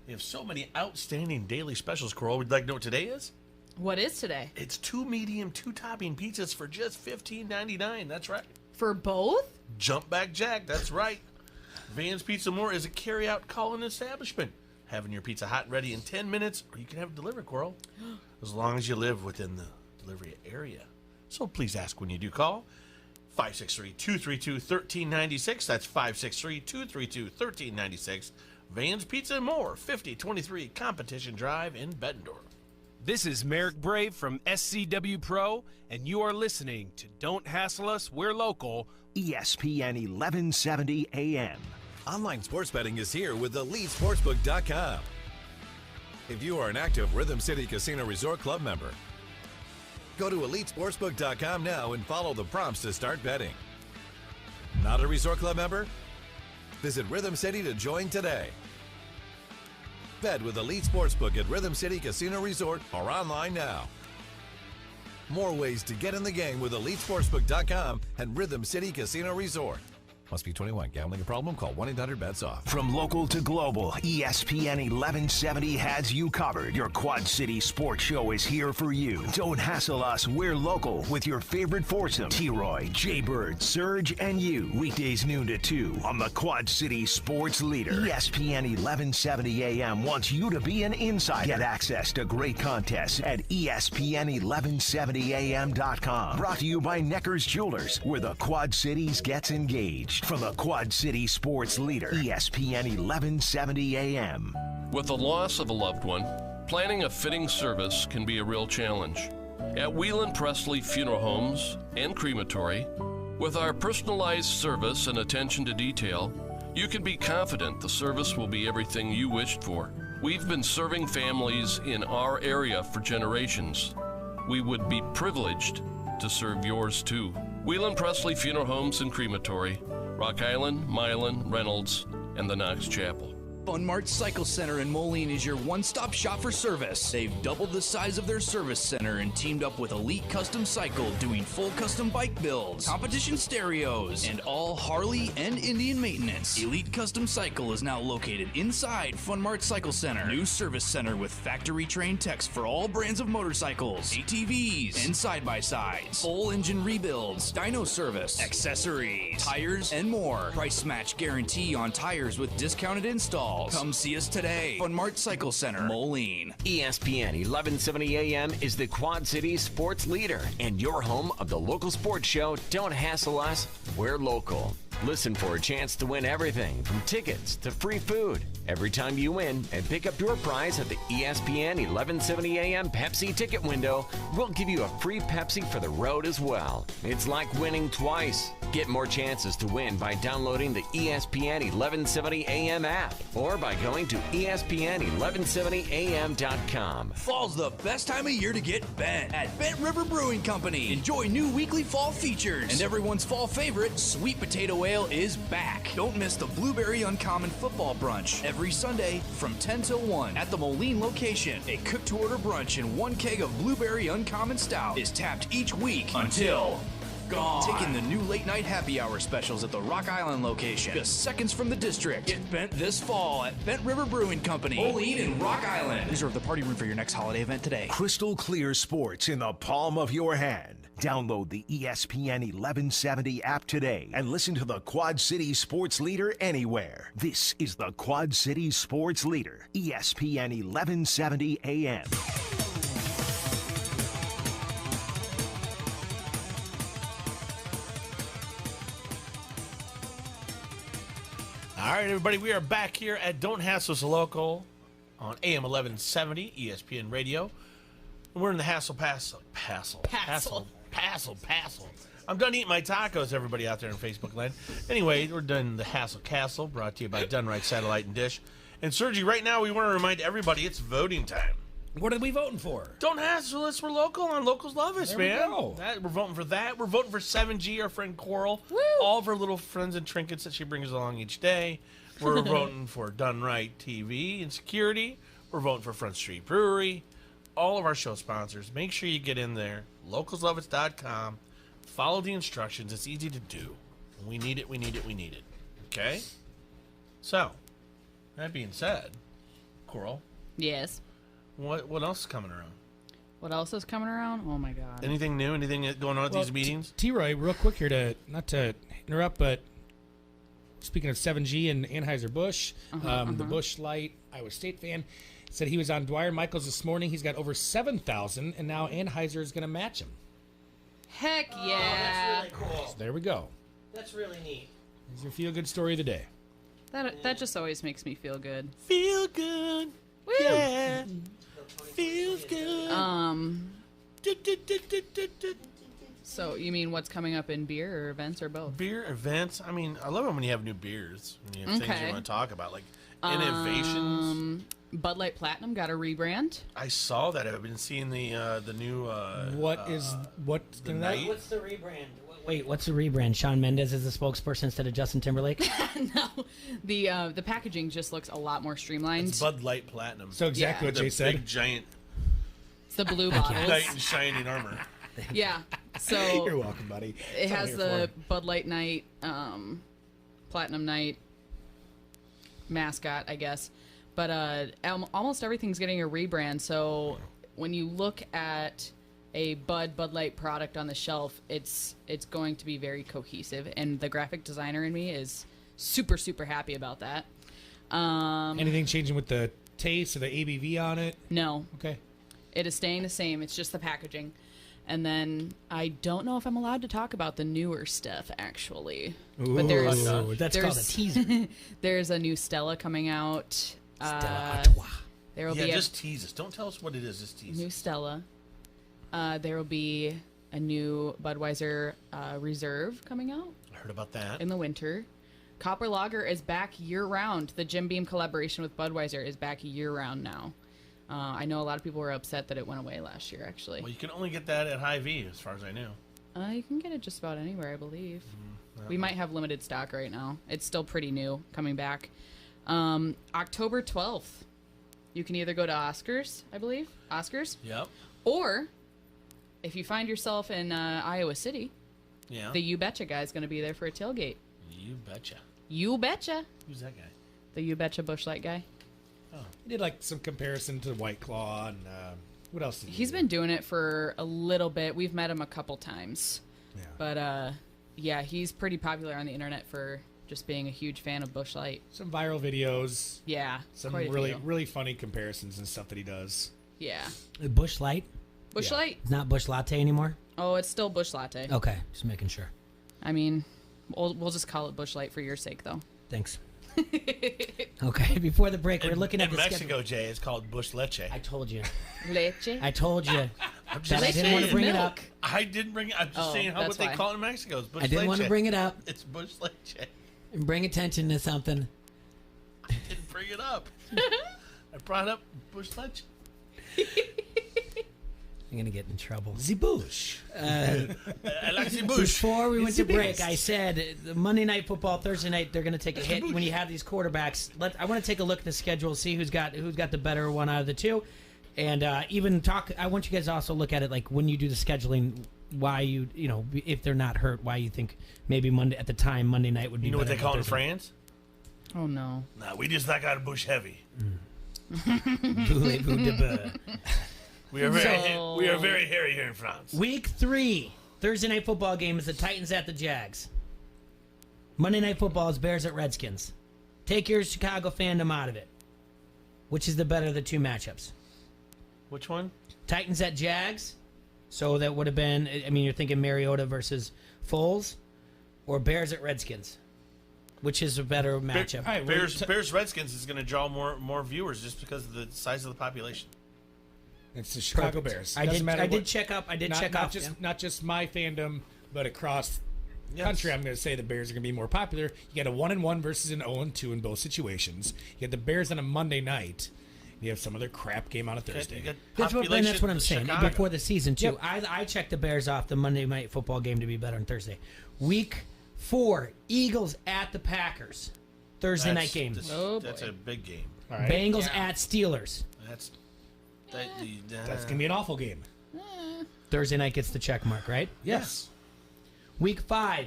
They have so many outstanding daily specials, Coral. Would you like to know what today is? What is today? It's 2 medium, 2-topping pizzas for just $15.99. That's right. For both? Jump back Jack, that's right. Van's Pizza and More is a carry-out call-in establishment. Having your pizza hot and ready in 10 minutes, or you can have it delivered, Coral, as long as you live within the delivery area. So please ask when you do call. 563-232-1396. That's 563-232-1396. Van's Pizza and More, 5023 Competition Drive in Bettendorf. This is Merrick Brave from SCW Pro, and you are listening to Don't Hassle Us, We're Local. ESPN 1170 AM. Online sports betting is here with EliteSportsbook.com. If you are an active Rhythm City Casino Resort Club member, go to EliteSportsbook.com now and follow the prompts to start betting. Not a Resort Club member? Visit Rhythm City to join today. Bet with Elite Sportsbook at Rhythm City Casino Resort or online now. More ways to get in the game with EliteSportsbook.com and Rhythm City Casino Resort. Must be 21. Gambling a problem? Call 1-800-BETS-OFF. From local to global, ESPN 1170 has you covered. Your Quad City sports show is here for you. Don't hassle us, we're local with your favorite foursome, T-Roy, J-Bird, Surge, and you. Weekdays noon to 2 on the Quad City sports leader. ESPN 1170 AM wants you to be an insider. Get access to great contests at ESPN1170am.com. Brought to you by Necker's Jewelers, where the Quad Cities gets engaged. From the Quad City sports leader, ESPN 1170 AM. With the loss of a loved one, planning a fitting service can be a real challenge. At Wheeland Presley Funeral Homes and Crematory, with our personalized service and attention to detail, you can be confident the service will be everything you wished for. We've been serving families in our area for generations. We would be privileged to serve yours too. Wheeland Presley Funeral Homes and Crematory, Rock Island, Milan, Reynolds, and the Knox Chapel. Fun Mart Cycle Center in Moline is your one-stop shop for service. They've doubled the size of their service center and teamed up with Elite Custom Cycle, doing full custom bike builds, competition stereos, and all Harley and Indian maintenance. Elite Custom Cycle is now located inside Fun Mart Cycle Center. New service center with factory-trained techs for all brands of motorcycles, ATVs, and side-by-sides. Full engine rebuilds, dyno service, accessories, tires, and more. Price match guarantee on tires with discounted installs. Come see us today. Fun Mart Cycle Center, Moline. ESPN 1170 AM is the Quad Cities sports leader and your home of the local sports show. Don't hassle us, we're local. Listen for a chance to win everything from tickets to free food. Every time you win and pick up your prize at the ESPN 1170 AM Pepsi ticket window, we'll give you a free Pepsi for the road as well. It's like winning twice. Get more chances to win by downloading the ESPN 1170 AM app or by going to ESPN1170am.com. Fall's the best time of year to get bent at Bent River Brewing Company. Enjoy new weekly fall features. And everyone's fall favorite, Sweet Potato Ale, is back. Don't miss the Blueberry Uncommon Football Brunch every Sunday from 10 till 1 at the Moline location. A cook-to-order brunch and 1 keg of Blueberry Uncommon Stout is tapped each week until gone. Taking the new late night happy hour specials at the Rock Island location, just seconds from the district. Get bent this fall at Bent River Brewing Company, Moline and Rock Island. Reserve the party room for your next holiday event today. Crystal clear sports in the palm of your hand. Download the ESPN 1170 app today and listen to the Quad Cities sports leader anywhere. This is the Quad Cities sports leader, ESPN 1170 AM. All right, everybody, we are back here at Don't Hassle Us Local on AM 1170 ESPN Radio. We're in the Hassle. I'm done eating my tacos, everybody out there in Facebook land. Anyway, we're done the Hassle Castle, brought to you by Done Right Satellite and Dish. And Sergi, right now we want to remind everybody it's voting time. What are we voting for? Don't hassle us. We're local on Locals Love Us, There man. we go. We're voting for that. We're voting for 7G, our friend Coral. Woo! All of her little friends and trinkets that she brings along each day. We're voting for Done Right TV and Security. We're voting for Front Street Brewery. All of our show sponsors. Make sure you get in there. LocalsLoveUs.com. Follow the instructions. It's easy to do. We need it. Okay? So, that being said, Coral, Yes. what else is coming around? What else is coming around? Oh my God. Anything new? Anything going on at these meetings? T-Roy, real quick here not to interrupt, but speaking of 7G and Anheuser-Busch, the Busch Light Iowa State fan said he was on Dwyer Michaels this morning. He's got over 7,000, and now Anheuser is going to match him. Heck yeah. That's really cool. So there we go. That's really neat. Here's your feel-good story of the day. That just always makes me feel good. Feel good. Woo! Yeah. Feels good. So you mean what's coming up in beer or events or both? Beer events. I mean, I love it when you have new beers. When you have things you want to talk about, like innovations. Bud Light Platinum got a rebrand. I saw that. I've been seeing the new. What's the night? What's the rebrand? Wait, what's the rebrand? Shawn Mendes is the spokesperson instead of Justin Timberlake? No, the packaging just looks a lot more streamlined. It's Bud Light Platinum. So exactly what Jay said. Big giant. It's the blue bottles. Knight in shining armor. Yeah. So you're welcome, buddy. It has the Bud Light Night, Platinum Night mascot, I guess. But almost everything's getting a rebrand. So when you look at a Bud Light product on the shelf, it's going to be very cohesive, and the graphic designer in me is super happy about that. Anything changing with the taste or the ABV on it? No. Okay. It is staying the same. It's just the packaging. And then I don't know if I'm allowed to talk about the newer stuff, actually. Ooh, but that's called a teaser. There's a new Stella coming out. Stella Artois. There will Yeah, be just tease us. Don't tell us what it is. Just tease new us. Stella. There will be a new Budweiser Reserve coming out I heard about that. in the winter. Copper Lager is back year-round. The Jim Beam collaboration with Budweiser is back year-round now. I know a lot of people were upset that it went away last year, actually. Well, you can only get that at Hy-Vee, as far as I knew. You can get it just about anywhere, I believe. We might have limited stock right now. It's still pretty new, coming back. October 12th, you can either go to Oscars, I believe. Oscars. Yep. Or if you find yourself in Iowa City, Yeah. the You Betcha guy is going to be there for a tailgate. You betcha. You Betcha. Who's that guy? The You Betcha Busch Light guy. He did like some comparison to White Claw and what else did he He's do? been doing it for a little bit. We've met him a couple times. Yeah. But yeah, he's pretty popular on the internet for just being a huge fan of Busch Light. Some viral videos. Yeah, Some quite a really few. really funny comparisons and stuff that he does. Yeah. Busch Light? Busch Light? It's not Busch Latte anymore? Oh, it's still Busch Latte. Okay, just making sure. I mean, we'll just call it Busch Light for your sake, though. Thanks. Okay, before the break, we're looking at in the Mexico, schedule. Jay, it's called Busch Leche. I told you. Leche? I told you I'm that I didn't want to bring it up. I didn't bring it. I'm just saying what they call it in Mexico. It's Busch I didn't want to Leche. bring it up It's Busch Leche. and bring attention to something. I didn't bring it up. I brought up Busch Leche. I'm going to get in trouble. The Bush. I like the Bush. Before we went It's to the break, best. I said the Monday Night Football, Thursday night, they're going to take a hit when you have these quarterbacks. I want to take a look at the schedule, see who's got the better one out of the two, and even talk. I want you guys to also look at it like when you do the scheduling, why you know if they're not hurt, why you think maybe Monday night would be. You know what better they call it than in Thursday. France? Oh, no. Nah, we just not got Bush heavy. Voulez-vous de beurre? We are very hairy here in France. Week 3, Thursday night football game is the Titans at the Jags. Monday night football is Bears at Redskins. Take your Chicago fandom out of it. Which is the better of the two matchups? Which one? Titans at Jags. So that would have been, I mean, you're thinking Mariota versus Foles, or Bears at Redskins. Which is a better matchup? Bears Redskins is going to draw more viewers just because of the size of the population. It's the Chicago Perfect. Bears. I Doesn't did matter check up. I did not, check not up. Just, yeah. Not just my fandom, but across Yes. country, I'm going to say the Bears are going to be more popular. You got a 1-1 versus an 0-2 in both situations. You got the Bears on a Monday night. You have some other crap game on a Thursday. That's what I'm saying. Chicago. Before the season, too. Yep. I checked the Bears off the Monday night football game to be better on Thursday. Week 4, Eagles at the Packers. Thursday night game. That's a big game. All right. Bengals at Steelers. That's going to be an awful game. Thursday night gets the check mark, right? Yes. Week 5,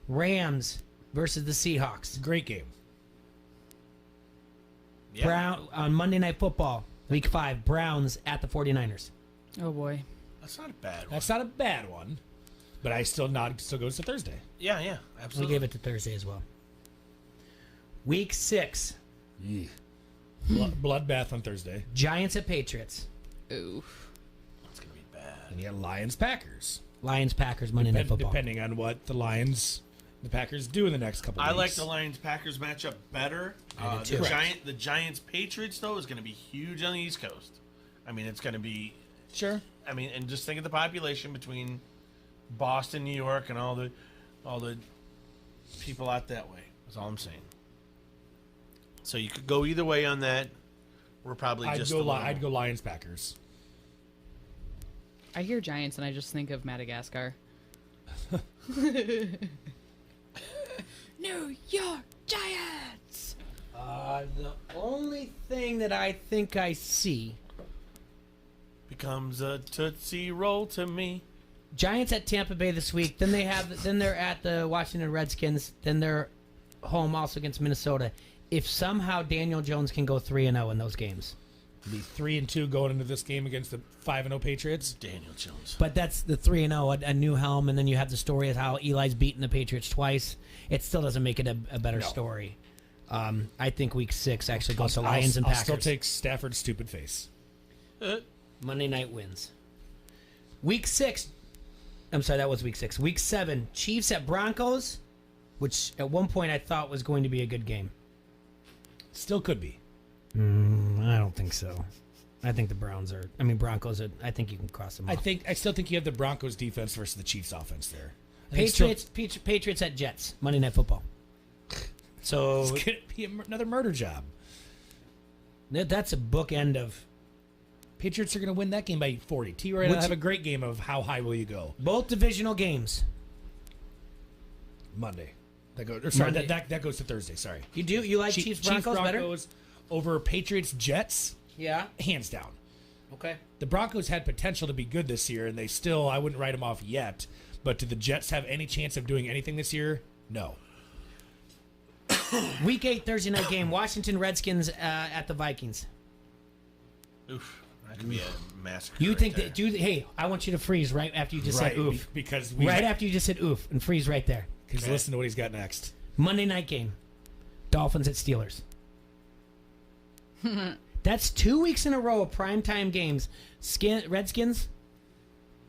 Rams versus the Seahawks. Great game. Yeah. Brown on Monday Night Football, Week 5, Browns at the 49ers. Oh, boy. That's not a bad one. That's not a bad one, but I still goes to Thursday. Yeah, absolutely. We gave it to Thursday as well. Week 6, Bloodbath on Thursday. Giants at Patriots. Oof. It's going to be bad. And you got Lions Packers. Lions Packers Monday Night Football. Depending on what the Packers do in the next couple I weeks. like the Lions Packers matchup better. I do too. The Giants Patriots though is going to be huge on the East Coast. I mean, it's going to be Sure. I mean, and just think of the population between Boston, New York, and all the people out that way. That's all I'm saying. So you could go either way on that. We're probably I'd just go Lions Packers. I hear Giants and I just think of Madagascar. New York Giants! The only thing that I think I see, becomes a Tootsie Roll to me. Giants at Tampa Bay this week. Then they're at the Washington Redskins. Then they're home also against Minnesota. If somehow Daniel Jones can go 3-0 in those games, Be 3-2 going into this game against the 5-0 Patriots. Daniel Jones. but that's the 3-0, a new helm, and then you have the story of how Eli's beaten the Patriots twice. It still doesn't make it a better story. I think Week 6 actually goes to Lions and I'll Packers. still take Stafford's stupid face. Monday night wins. Week 6. I'm sorry, that was Week 6. Week 7, Chiefs at Broncos, which at one point I thought was going to be a good game. Still could be. I don't think so. I think the Broncos are. I think you can cross them off. I still think you have the Broncos defense versus the Chiefs offense there. Patriots at Jets, Monday Night Football. So It's going to be another murder job. that's a bookend of. Patriots are going to win that game by 40. T-Roy and I have a great game of how high will you go. Both divisional games. Monday. That goes. Or sorry, Monday. that goes to Thursday. Sorry. You do? You like Chiefs Broncos better? Broncos over Patriots Jets. Yeah. Hands down. Okay. The Broncos had potential to be good this year, and they still, I wouldn't write them off yet. But do the Jets have any chance of doing anything this year? No. Week 8 Thursday night game. Washington Redskins at the Vikings. Oof. That could be a massacre. You right think there. that, dude? Hey, I want you to freeze right after you just said oof. Because right after you just said oof and freeze right there. Because listen to what he's got next. Monday night game. Dolphins at Steelers. That's 2 weeks in a row of primetime games. Redskins,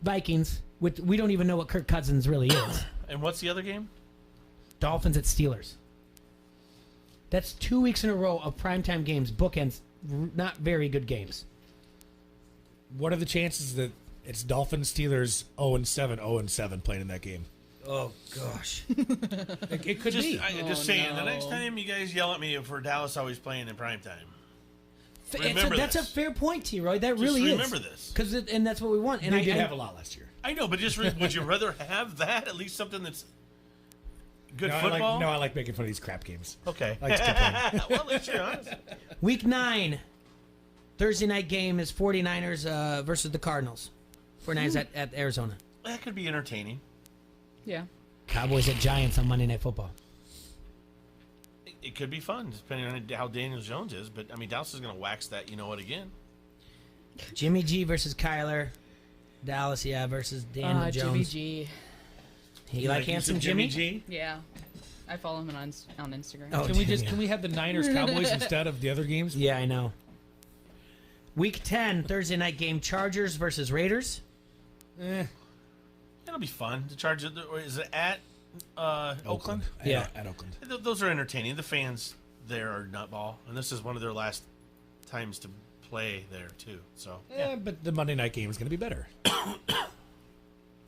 Vikings. We don't even know what Kirk Cousins really is. And what's the other game? Dolphins at Steelers. That's 2 weeks in a row of primetime games. Bookends. Not very good games. What are the chances that it's Dolphins Steelers 0-7, 0-7 playing in that game? Oh gosh. It could be. Just saying. The next time you guys yell at me for Dallas always playing in primetime. That's a fair point, T-Roy. That really is. Remember this. And that's what we want. And they did have a lot last year. I know, but would you rather have that? At least something that's good football? I like making fun of these crap games. Okay. I like to complain. Well, at least you're honest. Week 9, Thursday night game is 49ers versus the Cardinals. 49ers at Arizona. That could be entertaining. Yeah. Cowboys at Giants on Monday Night Football. It could be fun, depending on how Daniel Jones is. But, I mean, Dallas is going to wax that, you know what, again. Jimmy G versus Kyler. Dallas, versus Daniel Jones. Jimmy G. You like handsome Jimmy? G? Yeah. I follow him on Instagram. Oh, Can we have the Niners Cowboys instead of the other games? Yeah, I know. Week 10, Thursday night game, Chargers versus Raiders. It'll be fun. The Chargers, is it at Oakland? Yeah. At Oakland. Those are entertaining. The fans there are nutball, and this is one of their last times to play there, too. So, Yeah, but the Monday night game is going to be better.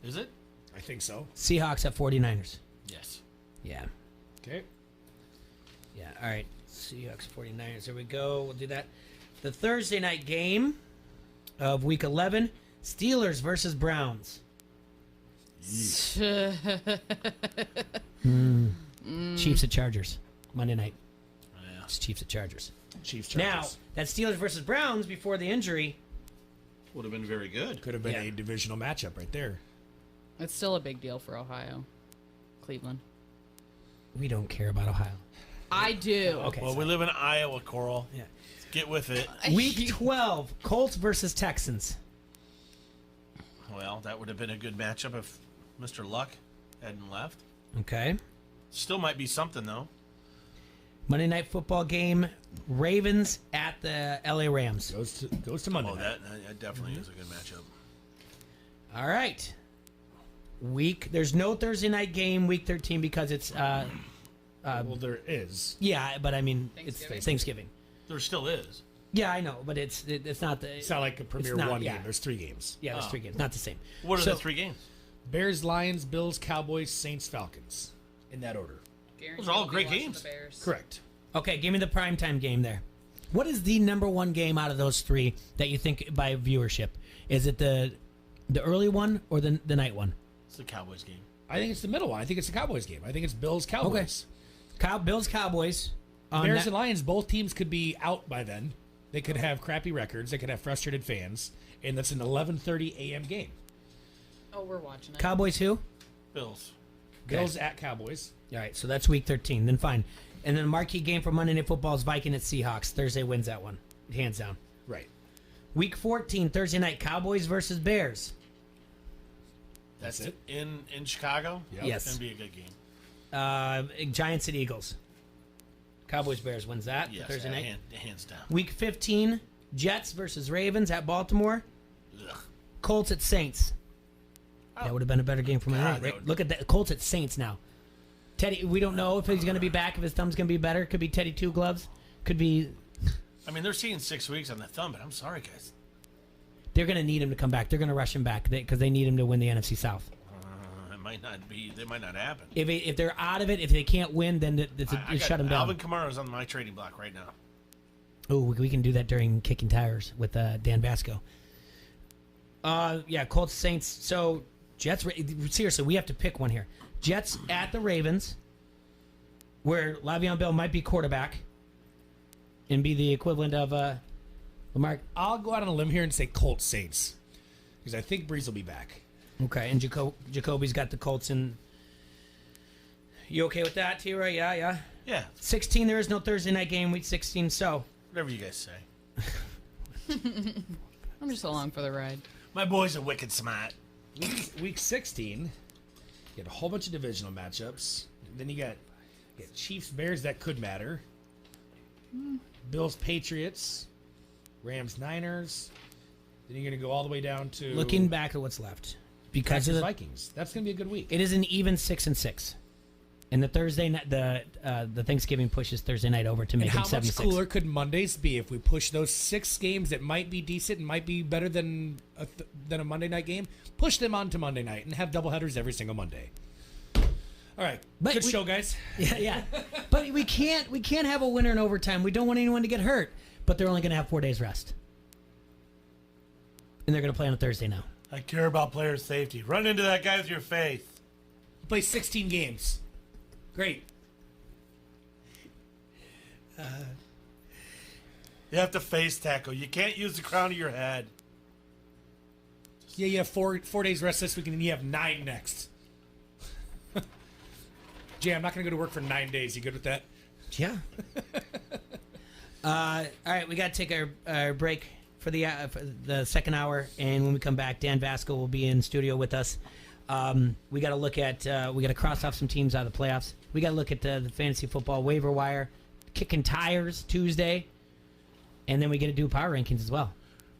Is it? I think so. Seahawks at 49ers. Yes. Yeah. Okay. Yeah, all right. Seahawks 49ers. There we go. We'll do that. The Thursday night game of Week 11, Steelers versus Browns. Chiefs at Chargers. Monday night. Yeah. It's Chiefs at Chargers. Chiefs Chargers. Now, that Steelers versus Browns before the injury. Would have been very good. Could have been a divisional matchup right there. It's still a big deal for Ohio. Cleveland. We don't care about Ohio. I do. Okay. Well, we live in Iowa, Coral. Yeah. Get with it. Week 12, Colts versus Texans. Well, that would have been a good matchup if Mr. Luck hadn't left. Okay. Still might be something, though. Monday night football game, Ravens at the LA Rams. Goes to Monday Oh, night. that definitely is a good matchup. All right. There's no Thursday night game, week 13, because it's Well, there is. yeah, but I mean it's Thanksgiving. There still is. Yeah, I know, but it's not the. It's not like a Premier not- One yeah. game. There's 3 games. Yeah, there's 3 games, not the same. What are So- the 3 games? Bears, Lions, Bills, Cowboys, Saints, Falcons. In that order. Those are all great games. Correct. Okay, give me the primetime game there. What is the number one game out of those 3 that you think by viewership? Is it the early one or the night one? It's the Cowboys game. I think it's the middle one. I think it's the Cowboys game. I think it's Bills, Cowboys. Bills, Cowboys. Bears and Lions, both teams could be out by then. They could have crappy records. They could have frustrated fans. And that's an 11:30 a.m. game. Oh, we're watching it. Cowboys who? Bills. Bills at Cowboys. All right, so that's week 13. Then fine. And then the marquee game for Monday Night Football is Viking at Seahawks. Thursday wins that one. Hands down. Right. Week 14, Thursday night, Cowboys versus Bears. That's it. In Chicago? Yep. Yes. It's going to be a good game. Giants at Eagles. Cowboys Bears wins that Yes, Thursday night. hands down. Week 15, Jets versus Ravens at Baltimore. Ugh. Colts at Saints. That would have been a better game for Monday night. Right? Look at that. Colts at Saints now. Teddy, we don't know if he's going to be back, if his thumb's going to be better. Could be Teddy Two Gloves. Could be. I mean, they're seeing 6 weeks on the thumb, but I'm sorry, guys. They're going to need him to come back. They're going to rush him back because they need him to win the NFC South. It might not be. It might not happen. If they're out of it, if they can't win, then I shut them down. Alvin Kamara's on my trading block right now. Oh, we can do that during Kicking Tires with Dan Vasco. Yeah, Colts, Saints. So, Jets, seriously, we have to pick one here. Jets at the Ravens. where Le'Veon Bell might be quarterback and be the equivalent of Lamar. I'll go out on a limb here and say Colts Saints because I think Breeze will be back. Okay, and Jacoby's got the Colts. And you okay with that, T-Roy? Yeah. 16, there is no Thursday night game, week 16, so. Whatever you guys say. I'm just along for the ride. My boys are wicked smart. Week 16, you get a whole bunch of divisional matchups. Then you got Chiefs Bears that could matter. Bills Patriots, Rams Niners. Then you're going to go all the way down to Looking back at what's left. Because of the Vikings. That's going to be a good week. It is an even 6-6. And the Thursday night, the Thanksgiving pushes Thursday night over to make And it 7-6. how much cooler could Mondays be if we push those 6 games that might be decent and might be better than a Monday night game? Push them on to Monday night and have doubleheaders every single Monday. All right, good show, guys. Yeah. But we can't have a winner in overtime. We don't want anyone to get hurt. But they're only going to have 4 days rest, and they're going to play on a Thursday now. I care about player safety. Run into that guy with your faith. Play 16 games. Great. You have to face tackle. You can't use the crown of your head. Yeah, you have 4 days rest this week, and then you have 9 next. Jay, I'm not going to go to work for 9 days. You good with that? Yeah. All right, we got to take our break for the second hour, and when we come back, Dan Vasco will be in studio with us. We got to look at we got to cross off some teams out of the playoffs. We got to look at the fantasy football waiver wire, kicking tires Tuesday, and then we get to do power rankings as well.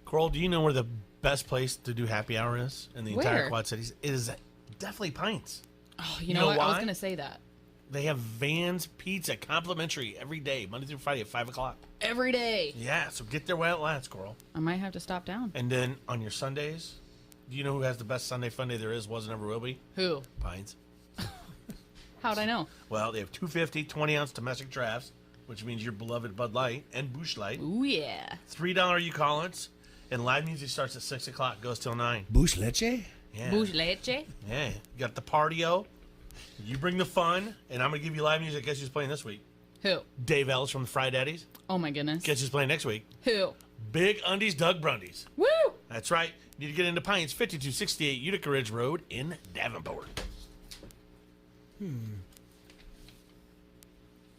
Coral, do you know where the best place to do happy hour is in the entire Where? Quad Cities? It is definitely Pints. Oh, you know what? I was going to say that. They have Vans Pizza complimentary every day, Monday through Friday at 5 o'clock. Every day. Yeah, so get there while it lasts, Coral. I might have to stop down. And then on your Sundays, do you know who has the best Sunday fun day there is, was, and ever will be? Who? Pints. How'd I know? Well, they have 250 20-ounce domestic drafts, which means your beloved Bud Light and Busch Light. Ooh, yeah. $3 you-call-its, and live music starts at 6 o'clock, goes till 9. Busch Leche? Yeah. Busch Leche? Yeah. You got the partio. You bring the fun, and I'm going to give you live music. Guess who's playing this week? Who? Dave Ellis from the Fried Daddies. Oh, my goodness. Guess who's playing next week? Who? Big Undies Doug Brundies. Woo! That's right. You need to get into Pines, 5268 Utica Ridge Road in Davenport.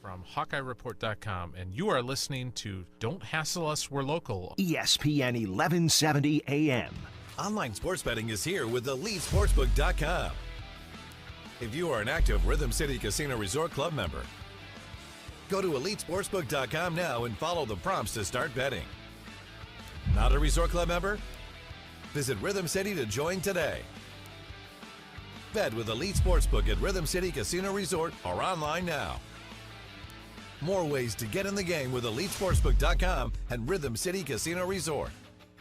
From HawkeyeReport.com, and you are listening to Don't Hassle Us, We're Local. ESPN 1170 AM. Online sports betting is here with EliteSportsbook.com. If you are an active Rhythm City Casino Resort Club member, go to EliteSportsbook.com now and follow the prompts to start betting. Not a Resort Club member? Visit Rhythm City to join today. Bet with Elite Sportsbook at Rhythm City Casino Resort or online now. More ways to get in the game with EliteSportsbook.com and Rhythm City Casino Resort.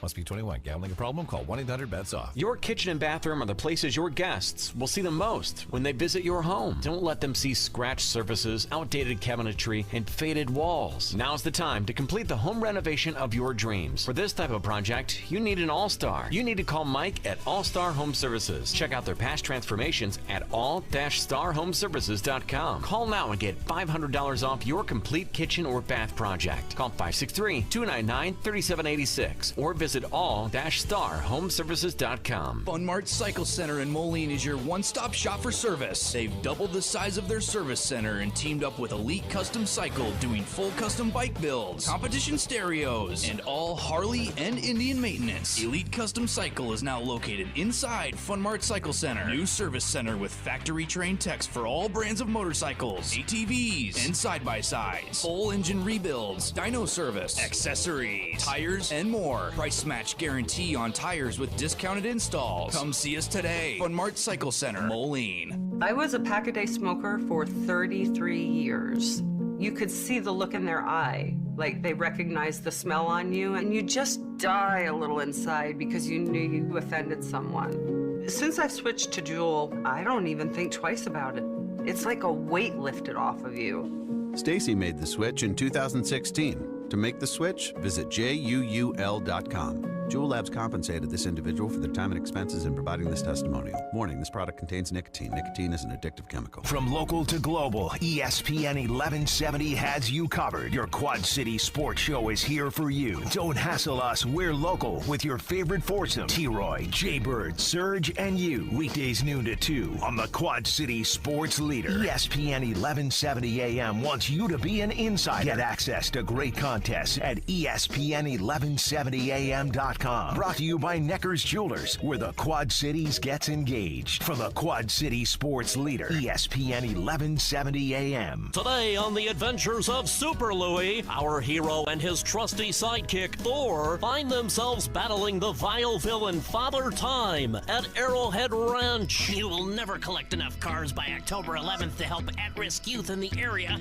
Must be 21. Gambling a problem? Call 1-800-BETS-OFF. Your kitchen and bathroom are the places your guests will see the most when they visit your home. Don't let them see scratched surfaces, outdated cabinetry, and faded walls. Now's the time to complete the home renovation of your dreams. For this type of project, you need an all-star. You need to call Mike at All-Star Home Services. Check out their past transformations at all-starhomeservices.com. Call now and get $500 off your complete kitchen or bath project. Call 563-299-3786 or visit all-starhomeservices.com. Fun Mart Cycle Center in Moline is your one-stop shop for service. They've doubled the size of their service center and teamed up with Elite Custom Cycle, doing full custom bike builds, competition stereos, and all Harley and Indian maintenance. Elite Custom Cycle is now located inside Fun Mart Cycle Center. New service center with factory-trained techs for all brands of motorcycles, ATVs, and side-by-sides. Full engine rebuilds, dyno service, accessories, tires, and more. Price match guarantee on tires with discounted installs. Come see us today. Fun Mart Cycle Center, Moline. I was a pack-a-day smoker for 33 years. You could see the look in their eye, like they recognized the smell on you, and you just die a little inside because you knew you offended someone. Since I switched to Juul, I don't even think twice about it. It's like a weight lifted off of you. Stacy made the switch in 2016. To make the switch, visit JUUL.com. Jewel Labs compensated this individual for their time and expenses in providing this testimonial. Warning, this product contains nicotine. Nicotine is an addictive chemical. From local to global, ESPN 1170 has you covered. Your Quad City sports show is here for you. Don't hassle us, we're local with your favorite foursome, T-Roy, J-Bird, Surge, and you. Weekdays noon to 2 on the Quad City sports leader. ESPN 1170 AM wants you to be an insider. Get access to great contests at ESPN1170am.com. Brought to you by Necker's Jewelers, where the Quad Cities gets engaged. From the Quad City sports leader, ESPN 1170 AM. Today on the adventures of Super Louie, our hero and his trusty sidekick Thor find themselves battling the vile villain Father Time at Arrowhead Ranch. You will never collect enough cars by October 11th to help at-risk youth in the area.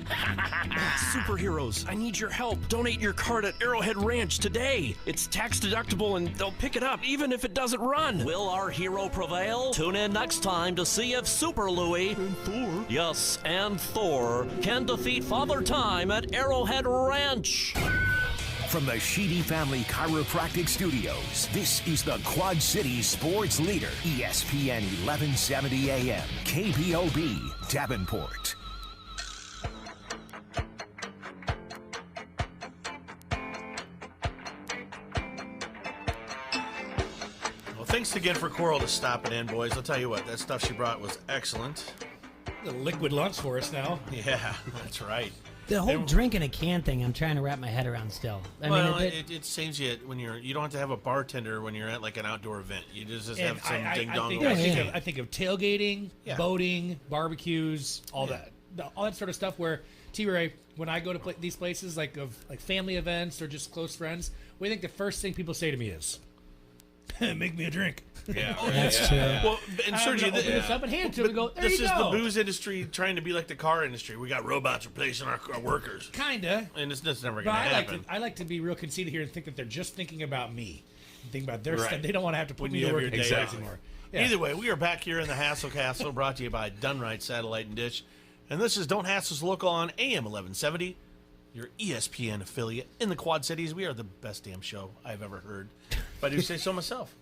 Superheroes, I need your help. Donate your card at Arrowhead Ranch today. It's tax deductible and they'll pick it up even if it doesn't run. Will our hero prevail? Tune in next time to see if Super Louie and Thor, yes, and Thor, can defeat Father Time at Arrowhead Ranch. From the Sheedy Family Chiropractic Studios, this is the Quad City sports leader, ESPN 1170 AM, KPOB, Davenport. Thanks again for Coral to stopping in, boys. I'll tell you what, that stuff she brought was excellent. The liquid lunch for us now. Yeah, that's right. The whole drink in a can thing, I'm trying to wrap my head around still. I mean, it saves you when you don't have to have a bartender when you're at like an outdoor event. You just have some ding dong. I think of tailgating, boating, barbecues, all that sort of stuff. Where T-Ray, when I go to these places like family events or just close friends, what do you think the first thing people say to me is? Make me a drink. Yeah, that's true. Well, and Sergio, open this up and hand it to him and go, there this you is go. the booze industry trying to be like the car industry. We got robots replacing our workers. Kinda. And it's never But going to happen. I like to be real conceited here and think that they're just thinking about me. Think about their Right. stuff. They don't want to have to put When me you to have work your day off. anymore. Either way, we are back here in the Hassle Castle, brought to you by Dunright Satellite and Dish. And this is Don't Hassle's Local on AM 1170, your ESPN affiliate in the Quad Cities. We are the best damn show I've ever heard. If I do say so myself.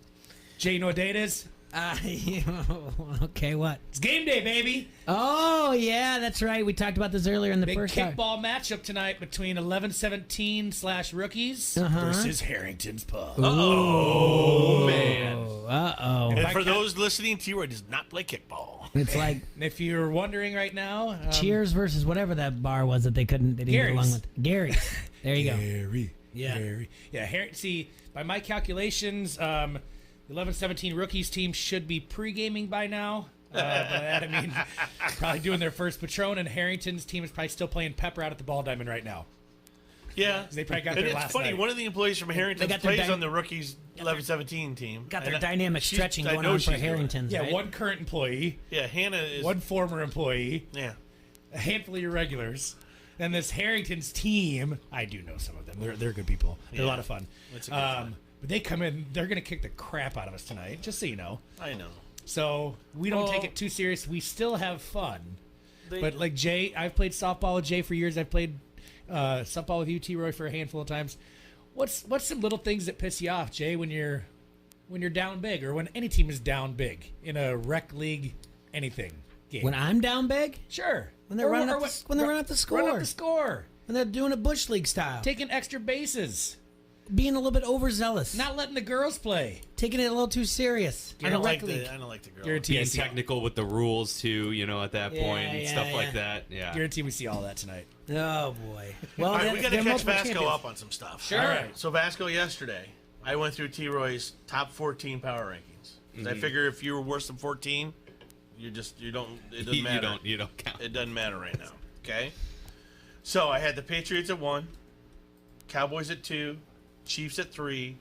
Jay, you know what day it is? Okay, what? It's game day, baby. Oh, yeah, that's right. We talked about this earlier in the Big first hour. kickball matchup tonight between 11-17/rookies versus Harrington's Pub. Oh, man. Uh-oh. And for those listening, T-Roy does not play kickball. It's like if you're wondering right now, Cheers versus whatever that bar was that they didn't get along with. Gary's. There you go. Gary. Yeah. See, by my calculations, the 11-17 rookies team should be pre-gaming by now. By that I mean probably doing their first Patron, and Harrington's team is probably still playing Pepper out at the Ball Diamond right now. Yeah. They probably got and their it's last funny, night. one of the employees from Harrington got their plays on the rookies 11-17 team. Got their And dynamic she's- stretching I going know on for she's doing it. Harrington's, Yeah, right? one current employee. Yeah, Hannah is... One former employee. Yeah. A handful of irregulars. And this Harrington's team, I do know some of them. They're good people. They're a lot of fun. It's a good time. But they come in, they're going to kick the crap out of us tonight, just so you know. I know. So we don't take it too serious. We still have fun. But like Jay, I've played softball with Jay for years. I've played softball with you, T-Roy, for a handful of times. What's some little things that piss you off, Jay, when you're down big, or when any team is down big in a rec league, anything game? When I'm down big? Sure. When they're running up the score. Run up the score. When they're doing it Bush League style. Taking extra bases. Being a little bit overzealous. Not letting the girls play. Taking it a little too serious. I don't like the girls. Being technical with the rules too, at that point and stuff like that. Yeah. Guarantee we see all that tonight. Oh boy. Well, all right, we got to they're catch multiple Vasco champions. up on some stuff. Sure. All right. So Vasco yesterday, I went through T-Roy's top 14 power rankings. 'Cause I figure if you were worse than 14, it doesn't matter. You don't count. It doesn't matter right now. Okay. So I had the Patriots at 1, Cowboys at 2, Chiefs at 3,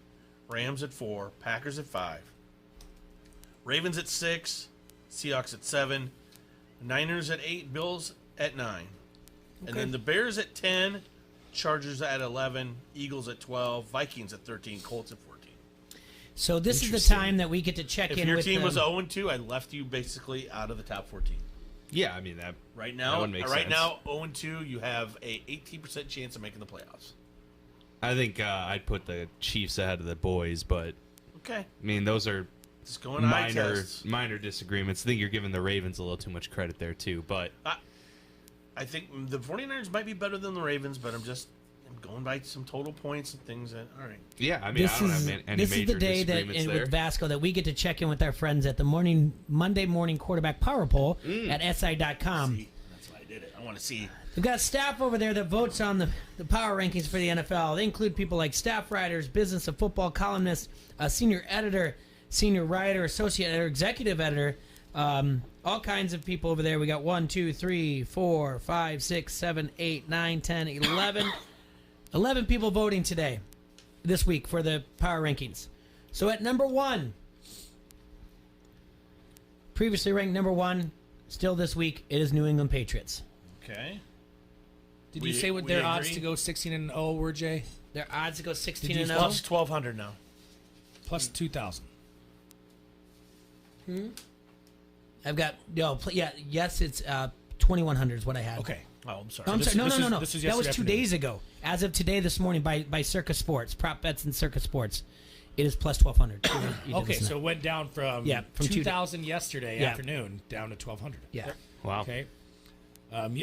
Rams at 4, Packers at 5, Ravens at 6, Seahawks at 7, Niners at 8, Bills at 9. And then the Bears at 10, Chargers at 11, Eagles at 12, Vikings at 13, Colts at 14. So this is the time that we get to check If in your with team them. was 0-2, I left you basically out of the top 14. Yeah, I mean that. Right that now, one makes right sense. now, 0-2, you have a 18% chance of making the playoffs. I think I'd put the Chiefs ahead of the boys, but Okay. I mean those are Just going eye tests. minor disagreements. I think you're giving the Ravens a little too much credit there too, but I think the 49ers might be better than the Ravens, but I'm going by some total points and things that, all right. yeah, I mean, I don't have any This major is the day that disagreements there. with Vasco that we get to check in with our friends at the Monday morning quarterback power poll at SI.com. See, that's why I did it. I want to see. We've got staff over there that votes on the power rankings for the NFL. They include people like staff writers, business of football columnists, senior editor, senior writer, associate editor, executive editor, all kinds of people over there. We got 1, 2, 3, 4, 5, 6, 7, 8, 9, 10, 11. 11 people voting today, this week, for the power rankings. So at number 1, previously ranked number 1, still this week, it is New England Patriots. Okay. Did you say what their odds to go 16-0 were, Jay? Their odds to go 16-0? Plus 1,200 now. Plus 2,000. I've got, yes, it's 2,100 is what I had. Okay. Oh, I'm sorry. No, I'm sorry. No. This is that was yesterday 2 afternoon. days ago. As of today, this morning, by Circus Sports, Prop Bets and Circus Sports, it is plus 1,200. Okay, so it went down from, from 2,000 yesterday Yeah. afternoon down to 1,200. Yeah. Wow. Okay.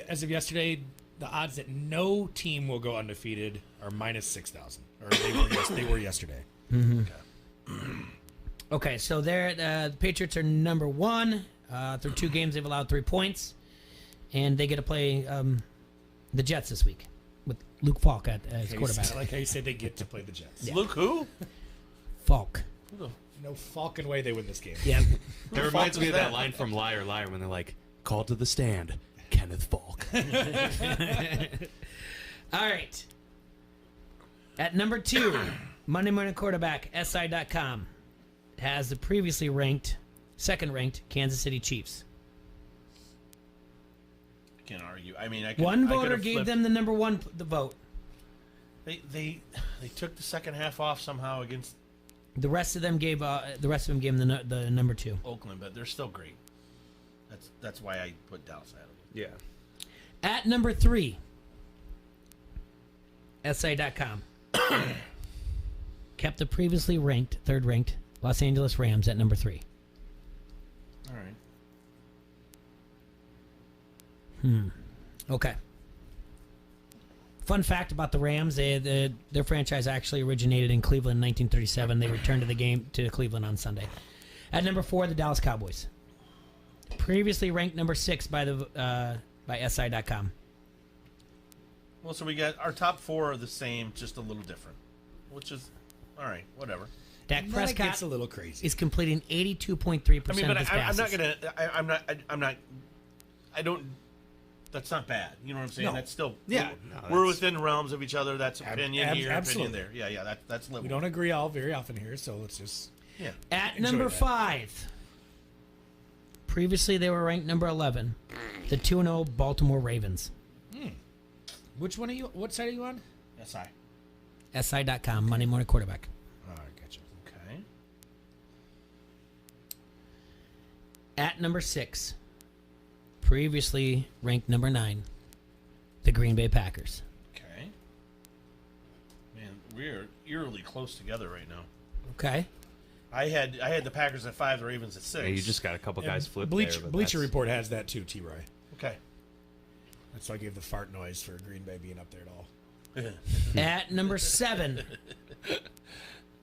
As of yesterday, the odds that no team will go undefeated are minus 6,000. Or they were yesterday. Okay, so the Patriots are number 1. Through 2 games, they've allowed 3 points. And they get to play the Jets this week with Luke Falk as quarterback. I like how you say they get to play the Jets. Yeah. Luke who? Falk. No fucking way they win this game. Yeah. That reminds me of that line from Liar Liar when they're like, "Call to the stand, Kenneth Falk." All right. At number 2, Monday morning quarterback, SI.com, has the previously second ranked Kansas City Chiefs. Can't argue. I mean, One voter gave them the number 1 the vote. They took the second half off somehow against The rest of them gave them the number 2. Oakland, but they're still great. That's why I put Dallas out of it. Yeah. At number 3, SI.com kept the previously third ranked Los Angeles Rams at number 3. All right. Okay. Fun fact about the Rams: their franchise actually originated in Cleveland in 1937. They returned to Cleveland on Sunday. At number 4, the Dallas Cowboys, previously ranked number 6 by SI.com. Well, so we got our top 4 are the same, just a little different, which is all right. Whatever. Dak That Prescott gets a little crazy. is completing 82.3% I mean, but of his I'm passes. not gonna. I don't. That's not bad. You know what I'm saying? No. That's still. Yeah. We're within realms of each other. That's opinion here, absolutely. opinion there. Yeah. That's livable. We don't agree all very often here, so let's just. Yeah. At enjoy number that. 5, previously they were ranked number 11, the 2-0 Baltimore Ravens. Which one are you? What side are you on? SI. SI.com, Monday morning quarterback. All right, gotcha. Okay. At number 6, previously ranked number 9, the Green Bay Packers. Okay. Man, we're eerily close together right now. Okay. I had the Packers at 5, the Ravens at 6. Yeah, you just got a couple guys flipped Bleacher there. but Report has that too, T. Roy. Okay. That's why I gave the fart noise for Green Bay being up there at all. At number 7,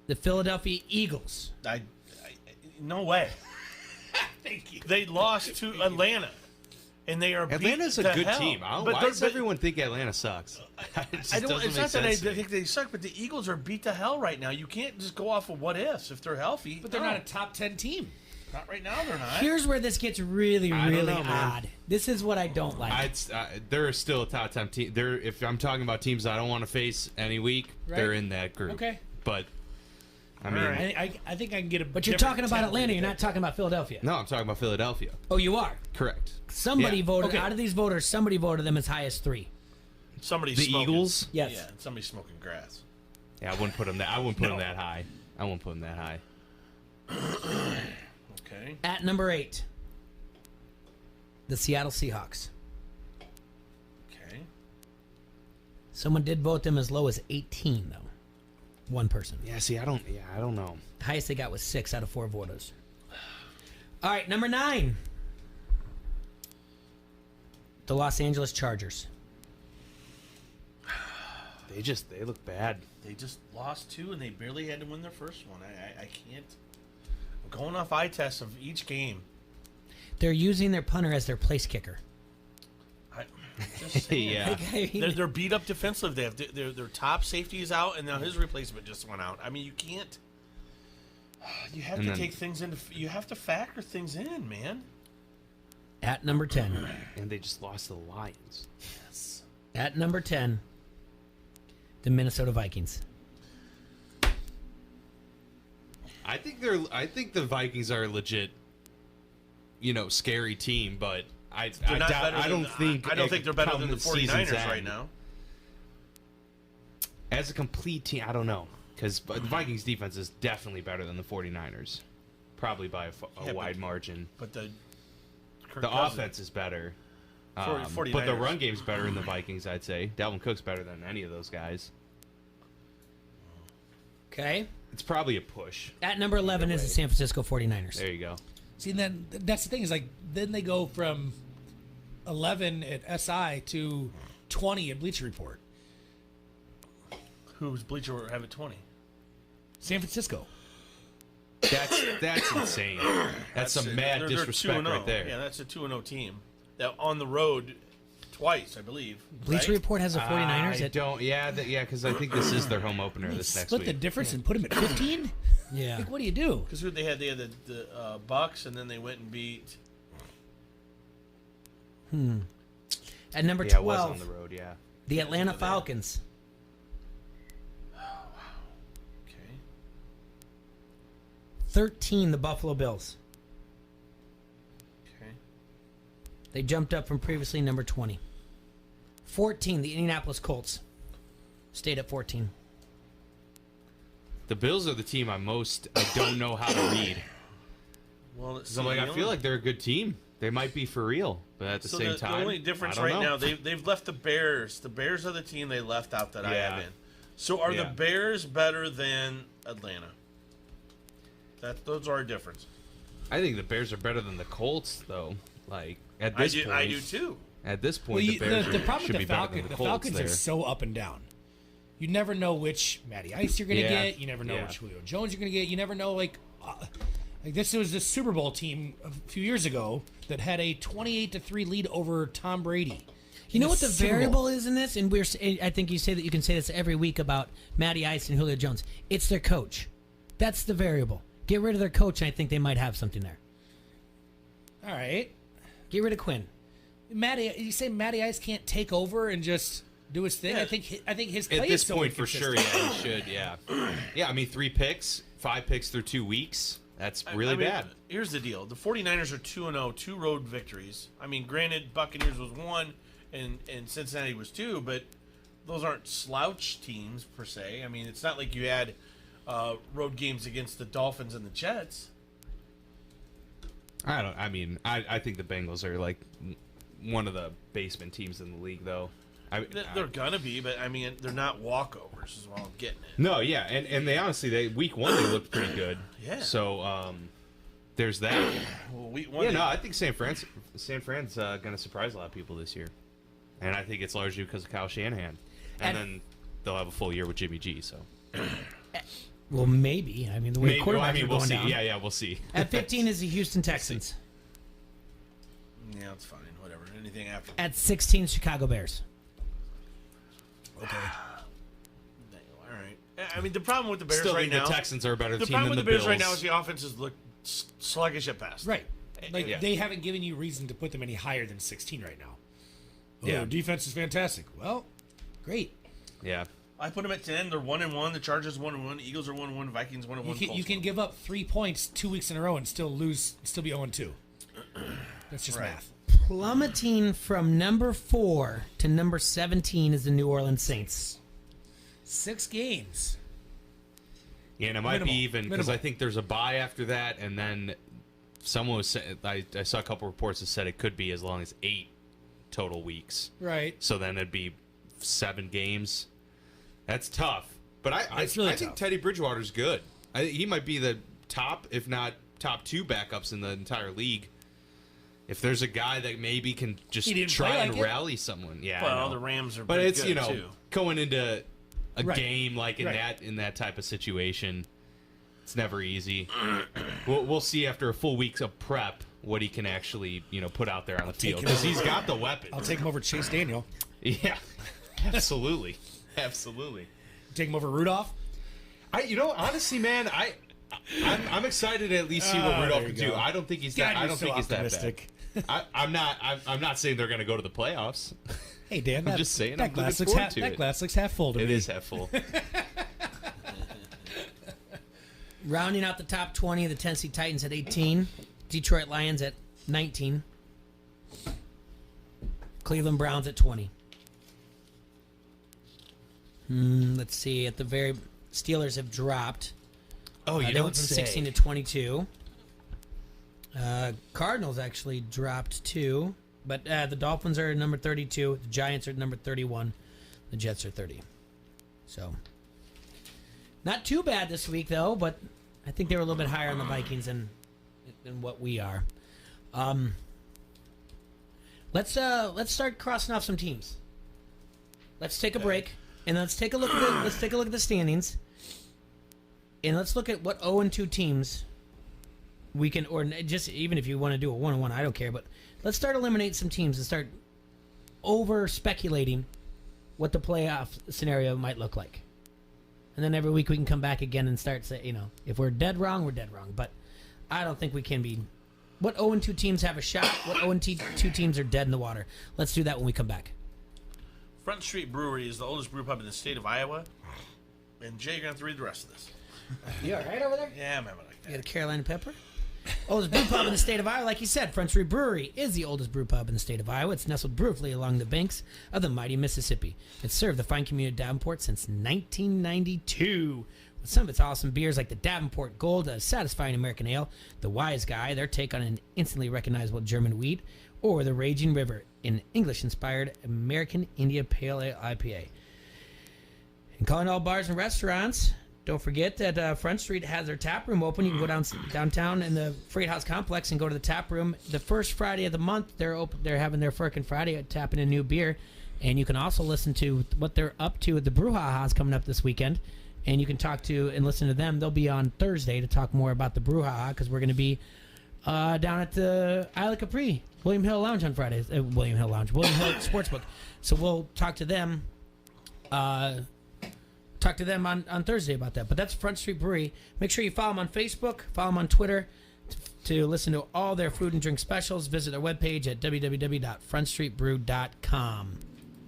the Philadelphia Eagles. No way. Thank you. They lost to Atlanta, and they are Atlanta's beat a to good hell. team. Why But does they're- everyone think Atlanta sucks? I don't. It's not that I think they suck, but the Eagles are beat to hell right now. You can't just go off of what ifs if they're healthy. But they're not a top 10 team. Not right now. They're not. Here's where this gets really, I don't really know, man. odd. This is what I don't like. They're still a top 10 team. If I'm talking about teams I don't want to face any week, they're in that group. Okay. But I mean, I think I can get a. But you're talking about Atlanta. You're not talking about Philadelphia. no, I'm talking about Philadelphia. Oh, you are. Correct. Somebody Yeah. voted Okay. out of these voters. Somebody voted them as high as 3. Somebody's The smoking. Eagles? Yes. Yeah, somebody's smoking grass. Yeah, I wouldn't put them that. I wouldn't put them that high. I wouldn't put them that high. Okay. At number 8, the Seattle Seahawks. Okay. Someone did vote them as low as 18, though. One person. Yeah, see, I don't know. Highest they got was 6 out of 4 voters. All right, number 9. The Los Angeles Chargers. They look bad. They just lost 2, and they barely had to win their first one. I can't. I'm going off eye tests of each game. They're using their punter as their place kicker. Just saying. Yeah. They're beat up defensively. They have their top safety is out, and now his replacement just went out. I mean, you can't. You have to take things into. You have to factor things in, man. At number 10. And they just lost to the Lions. Yes. At number 10, the Minnesota Vikings. I think the Vikings are a legit, scary team, but I don't think they're better than the 49ers right now. As a complete team, I don't know. Because the Vikings defense is definitely better than the 49ers. Probably by a wide margin. But the offense is better. But the 49ers. run game's better than the Vikings, I'd say. Dalvin Cook's better than any of those guys. Okay. It's probably a push. At number 11 is the San Francisco 49ers. There you go. See, and then that's the thing is then they go from 11 at SI to 20 at Bleacher Report. Who's Bleacher have at 20? San Francisco. That's insane. That's some mad disrespect right there. Yeah, that's a 2-0 team. That on the road twice, I believe. Bleacher Report has the 49ers I don't. Yeah, because I think this is their home opener this next week. Split the difference and put them at 15? Yeah. Like, what do you do? Because they had the Bucks, and then they went and beat. At number 12, it was on the road. Yeah. the Atlanta Falcons. Oh, wow. Okay. 13, the Buffalo Bills. Okay. They jumped up from previously number 20. 14, the Indianapolis Colts. Stayed at 14. The Bills are the team I don't know how to read. Well, I feel like they're a good team. They might be for real, but at the same time, the only difference right now, they've left the Bears. The Bears are the team they left out that I have in. So are the Bears better than Atlanta? Those are a difference. I think the Bears are better than the Colts, though. Like at this point, I do too. At this point, the Bears should be better than the Colts. The Falcons there. are so up and down. You never know which Matty Ice you're going to get. You never know which Julio Jones you're going to get. You never know, like this was the Super Bowl team a few years ago that had a 28-3 lead over Tom Brady. You know what the variable is in this? And I think you say that you can say this every week about Matty Ice and Julio Jones. It's their coach. That's the variable. Get rid of their coach, and I think they might have something there. All right. Get rid of Quinn. You say Matty Ice can't take over and just do his thing? Yeah. I think his play at this is so point for sure. inconsistent. Yeah, he should. Yeah. I mean, 3 picks, 5 picks through 2 weeks. That's really bad. Here's the deal: the 49ers are 2-0, 2 road victories. I mean, granted, Buccaneers was 1 and Cincinnati was 2, but those aren't slouch teams per se. I mean, it's not like you had road games against the Dolphins and the Jets. I think the Bengals are like one of the basement teams in the league, though. They're gonna be, but I mean, they're not walkovers. Is what I'm getting at. No, yeah, and they honestly, week 1 they looked pretty good. Yeah. So there's that. Well, week 1. I think San Fran's gonna surprise a lot of people this year, and I think it's largely because of Kyle Shanahan, and then they'll have a full year with Jimmy G. So. Well, maybe. I mean, the way quarterbacks are we'll going see. down. Yeah, we'll see. At 15 is the Houston Texans. Yeah, it's fine. Whatever. Anything after. At 16, Chicago Bears. Okay. All right. I mean, the problem with the Bears Still right think now. the Texans are a better team than the problem with the Bears right Bills. now is the offenses look sluggish at best. Right. Like they haven't given you reason to put them any higher than 16 right now. Yeah. Defense is fantastic. Well, great. Yeah. I put them at 10. They're 1-1. The Chargers 1-1. Eagles are 1-1. Vikings 1-1. You can give up 3 points 2 weeks in a row and still be 0-2. That's just math. Plummeting from number 4 to number 17 is the New Orleans Saints. 6 games. Yeah, and it might be even because I think there's a bye after that, and then someone was saying, I saw a couple reports that said it could be as long as 8 total weeks. Right. So then it'd be 7 games. That's tough, But I really think tough. Teddy Bridgewater's good. He might be the top, if not top 2 backups in the entire league. If there's a guy that maybe can just He didn't try play and like it. rally someone, yeah. I Well, know. the Rams are but pretty it's good, too. going into a Right. game like in Right. that type of situation, it's never easy. We'll see after a full week of prep what he can actually put out there on the field, because he's got the weapons. I'll take him over Chase Daniel. Yeah, absolutely, absolutely. Take him over Rudolph. Honestly, man, I'm excited to at least see what Oh, Rudolph there can you do. go. I don't think he's God, that. I you're don't so think he's that optimistic. bad. I'm not saying they're going to go to the playoffs. Hey Dan, I'm just saying. that I'm looking glass looks forward to that it. glass looks half full to me. It is half full. Rounding out the top 20, the Tennessee Titans at 18, Detroit Lions at 19, Cleveland Browns at 20. Let's see. At the very Steelers have dropped. Oh, you they don't went from say. 16 to 22. Cardinals actually dropped too, but the Dolphins are at number 32. The Giants are at number 31. The Jets are 30. So, not too bad this week though, but I think they were a little bit higher on the Vikings than what we are. Let's start crossing off some teams. Let's take a break and let's take a look at the standings. And let's look at what 0-2 teams we can, or just even if you want to do a 1-1, I don't care. But let's start eliminating some teams and start over speculating what the playoff scenario might look like. And then every week we can come back again and start saying, if we're dead wrong, we're dead wrong. But I don't think we can be. What 0-2 teams have a shot? What 0-2 teams are dead in the water? Let's do that when we come back. Front Street Brewery is the oldest brew pub in the state of Iowa. And Jay, you're going to have to read the rest of this. You all right over there? Yeah, I'm having like that. You got a Carolina Pepper? Oldest brew pub in the state of Iowa. Like you said, Front Street Brewery is the oldest brew pub in the state of Iowa. It's nestled beautifully along the banks of the mighty Mississippi. It's served the fine community of Davenport since 1992. With some of its awesome beers like the Davenport Gold, a satisfying American ale, the Wise Guy, their take on an instantly recognizable German wheat, or the Raging River, an English-inspired American India Pale Ale IPA. And calling all bars and restaurants, don't forget that Front Street has their tap room open. You can go downtown in the Freight House complex and go to the tap room. The first Friday of the month, they're open. They're having their Frickin' Friday, tapping a new beer, and you can also listen to what they're up to at the Brouhaha's coming up this weekend. And you can talk to and listen to them. They'll be on Thursday to talk more about the Brouhaha because we're going to be down at the Isle Capri, William Hill Lounge on Fridays. William Hill Sportsbook. So we'll talk to them. On Thursday about that. But that's Front Street Brewery. Make sure you follow them on Facebook, follow them on Twitter to listen to all their food and drink specials. Visit their webpage at www.frontstreetbrew.com.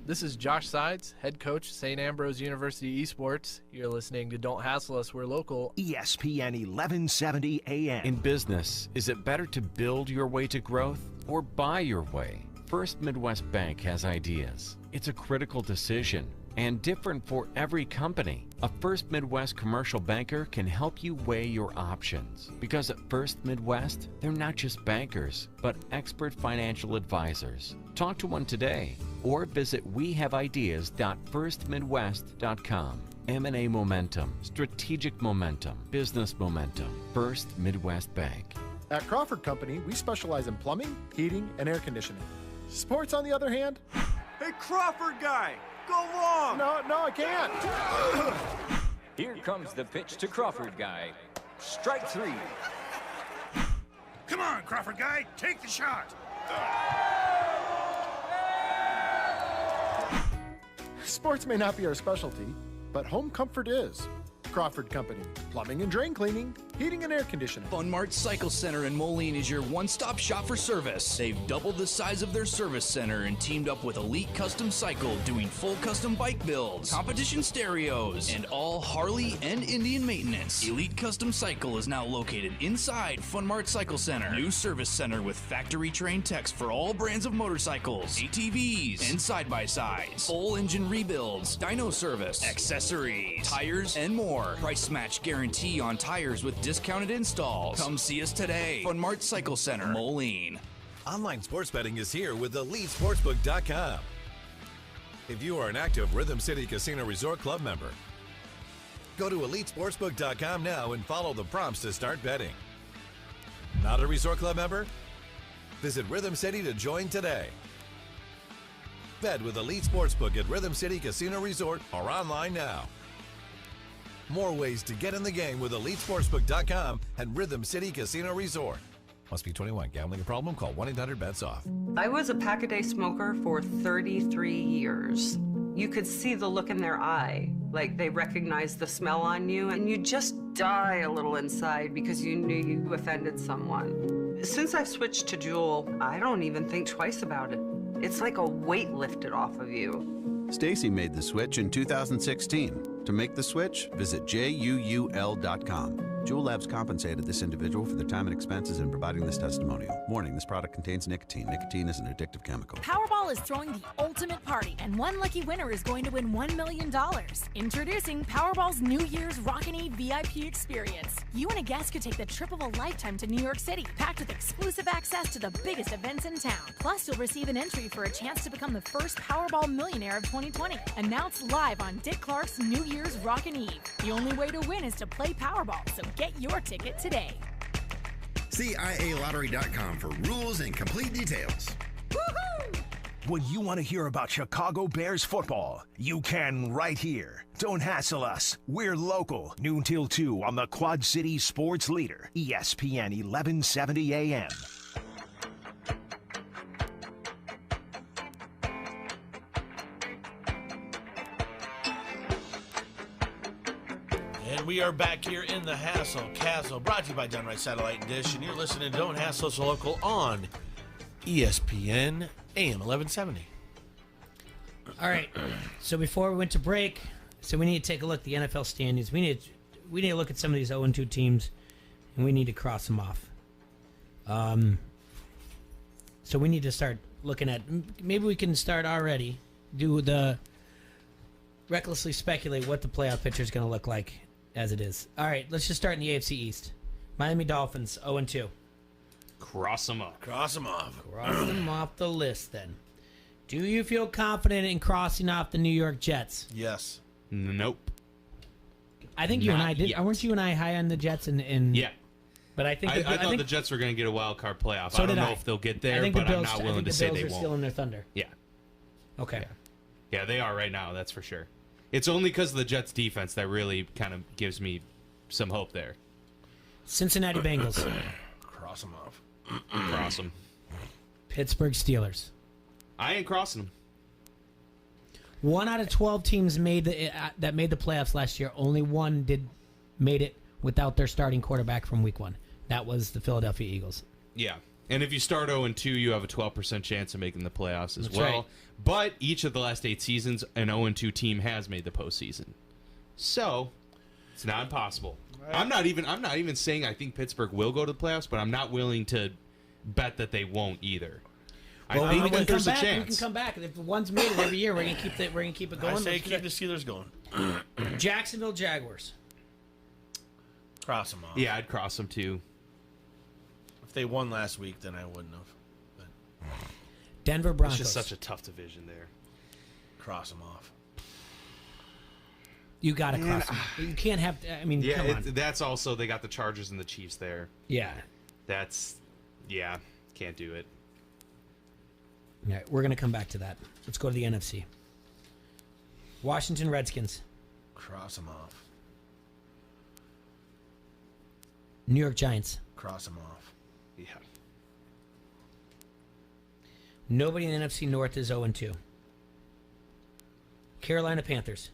This is Josh Sides, head coach, St. Ambrose University Esports. You're listening to Don't Hassle Us, We're Local. ESPN 1170 AM. In business, is it better to build your way to growth or buy your way? First Midwest Bank has ideas. It's a critical decision and different for every company. A First Midwest commercial banker can help you weigh your options. Because at First Midwest, they're not just bankers, but expert financial advisors. Talk to one today or visit wehaveideas.firstmidwest.com. M&A momentum, strategic momentum, business momentum. First Midwest Bank. At Crawford Company, we specialize in plumbing, heating, and air conditioning. Sports, on the other hand? Hey, Crawford guy, go long! No, I can't. Here comes the pitch to Crawford guy. Strike three. Come on, Crawford guy, take the shot! Sports may not be our specialty, but home comfort is. Crawford Company, plumbing and drain cleaning, heating and air conditioning. Fun Mart Cycle Center in Moline is your one-stop shop for service. They've doubled the size of their service center and teamed up with Elite Custom Cycle, doing full custom bike builds, competition stereos, and all Harley and Indian maintenance. Elite Custom Cycle is now located inside Fun Mart Cycle Center. New service center with factory-trained techs for all brands of motorcycles, ATVs, and side-by-sides. Full engine rebuilds, dyno service, accessories, tires, and more. Price match guarantee on tires with discounted installs. Come see us today. Fun Mart Cycle Center, Moline. Online sports betting is here with EliteSportsbook.com. If you are an active Rhythm City Casino Resort Club member, Go to EliteSportsbook.com now and follow the prompts to start betting. Not a Resort Club member? Visit Rhythm City to join today. Bet with Elite Sportsbook at Rhythm City Casino Resort or online now. More ways to get in the game with EliteSportsbook.com and Rhythm City Casino Resort. Must be 21. Gambling problem? Call 1-800-BETS-OFF. I was a pack-a-day smoker for 33 years. You could see the look in their eye, like they recognized the smell on you, and you just die a little inside because you knew you offended someone. Since I've switched to Juul, I don't even think twice about it. It's like a weight lifted off of you. Stacy made the switch in 2016. To make the switch, visit JUUL.com. Juul Labs compensated this individual for their time and expenses in providing this testimonial. Warning, this product contains nicotine. Nicotine is an addictive chemical. Powerball is throwing the ultimate party, and one lucky winner is going to win $1 million. Introducing Powerball's New Year's Rockin' Eve VIP experience. You and a guest could take the trip of a lifetime to New York City, packed with exclusive access to the biggest events in town. Plus, you'll receive an entry for a chance to become the first Powerball millionaire of 2020. Announced live on Dick Clark's New Year's Rockin' Eve. The only way to win is to play Powerball, so get your ticket today. See IALottery.com for rules and complete details. Woohoo! When you want to hear about Chicago Bears football, you can right here. Don't hassle us. We're local. Noon till 2 on the Quad City Sports Leader, ESPN 1170 AM. And we are back here in the Hassle Castle, brought to you by Downright Satellite and Dish, and you're listening to Don't Hassle Us Local on ESPN AM 1170. All right. So before we went to break, we need to take a look at the NFL standings. We need to look at some of these 0-2 teams, and we need to cross them off. So we need to start looking at. Maybe we can start already. Do the recklessly speculate what the playoff picture is going to look like as it is. All right. Let's just start in the AFC East. Miami Dolphins 0-2. Cross them up. Cross them off. Cross them off the list, then. Do you feel confident in crossing off the New York Jets? Yes. Nope. I think you and I did. Weren't you and I high on the Jets? Yeah. But I think I thought the Jets were going to get a wild card playoff. So I don't know if they'll get there, but I'm not willing to say they won't. Stealing their thunder. Yeah. Okay. Yeah, they are right now. That's for sure. It's only because of the Jets' defense that really kind of gives me some hope there. Cincinnati Bengals. Cross them off. Cross them. Pittsburgh Steelers. I ain't crossing them. 1 out of 12 teams that made the playoffs last year. Only one made it without their starting quarterback from week 1. That was the Philadelphia Eagles. Yeah. And if you start 0-2, you have a 12% chance of making the playoffs as well. Right. But each of the last 8 seasons, an 0-2 team has made the postseason. So it's not impossible. Right. I'm not even saying I think Pittsburgh will go to the playoffs, but I'm not willing to bet that they won't either. Well, I think there's a chance. We can come back. If one's made it every year, we're gonna keep it going. I say keep the Steelers going. Jacksonville Jaguars. Cross them off. Yeah, I'd cross them too. If they won last week, then I wouldn't have. But Denver Broncos. It's just such a tough division there. Cross them off. You got to cross them. You can't have. Come on. That's also they got the Chargers and the Chiefs there. Yeah. Can't do it. All right, we're gonna come back to that. Let's go to the NFC. Washington Redskins. Cross them off. New York Giants. Cross them off. Yeah. Nobody in the NFC North is 0-2. Carolina Panthers.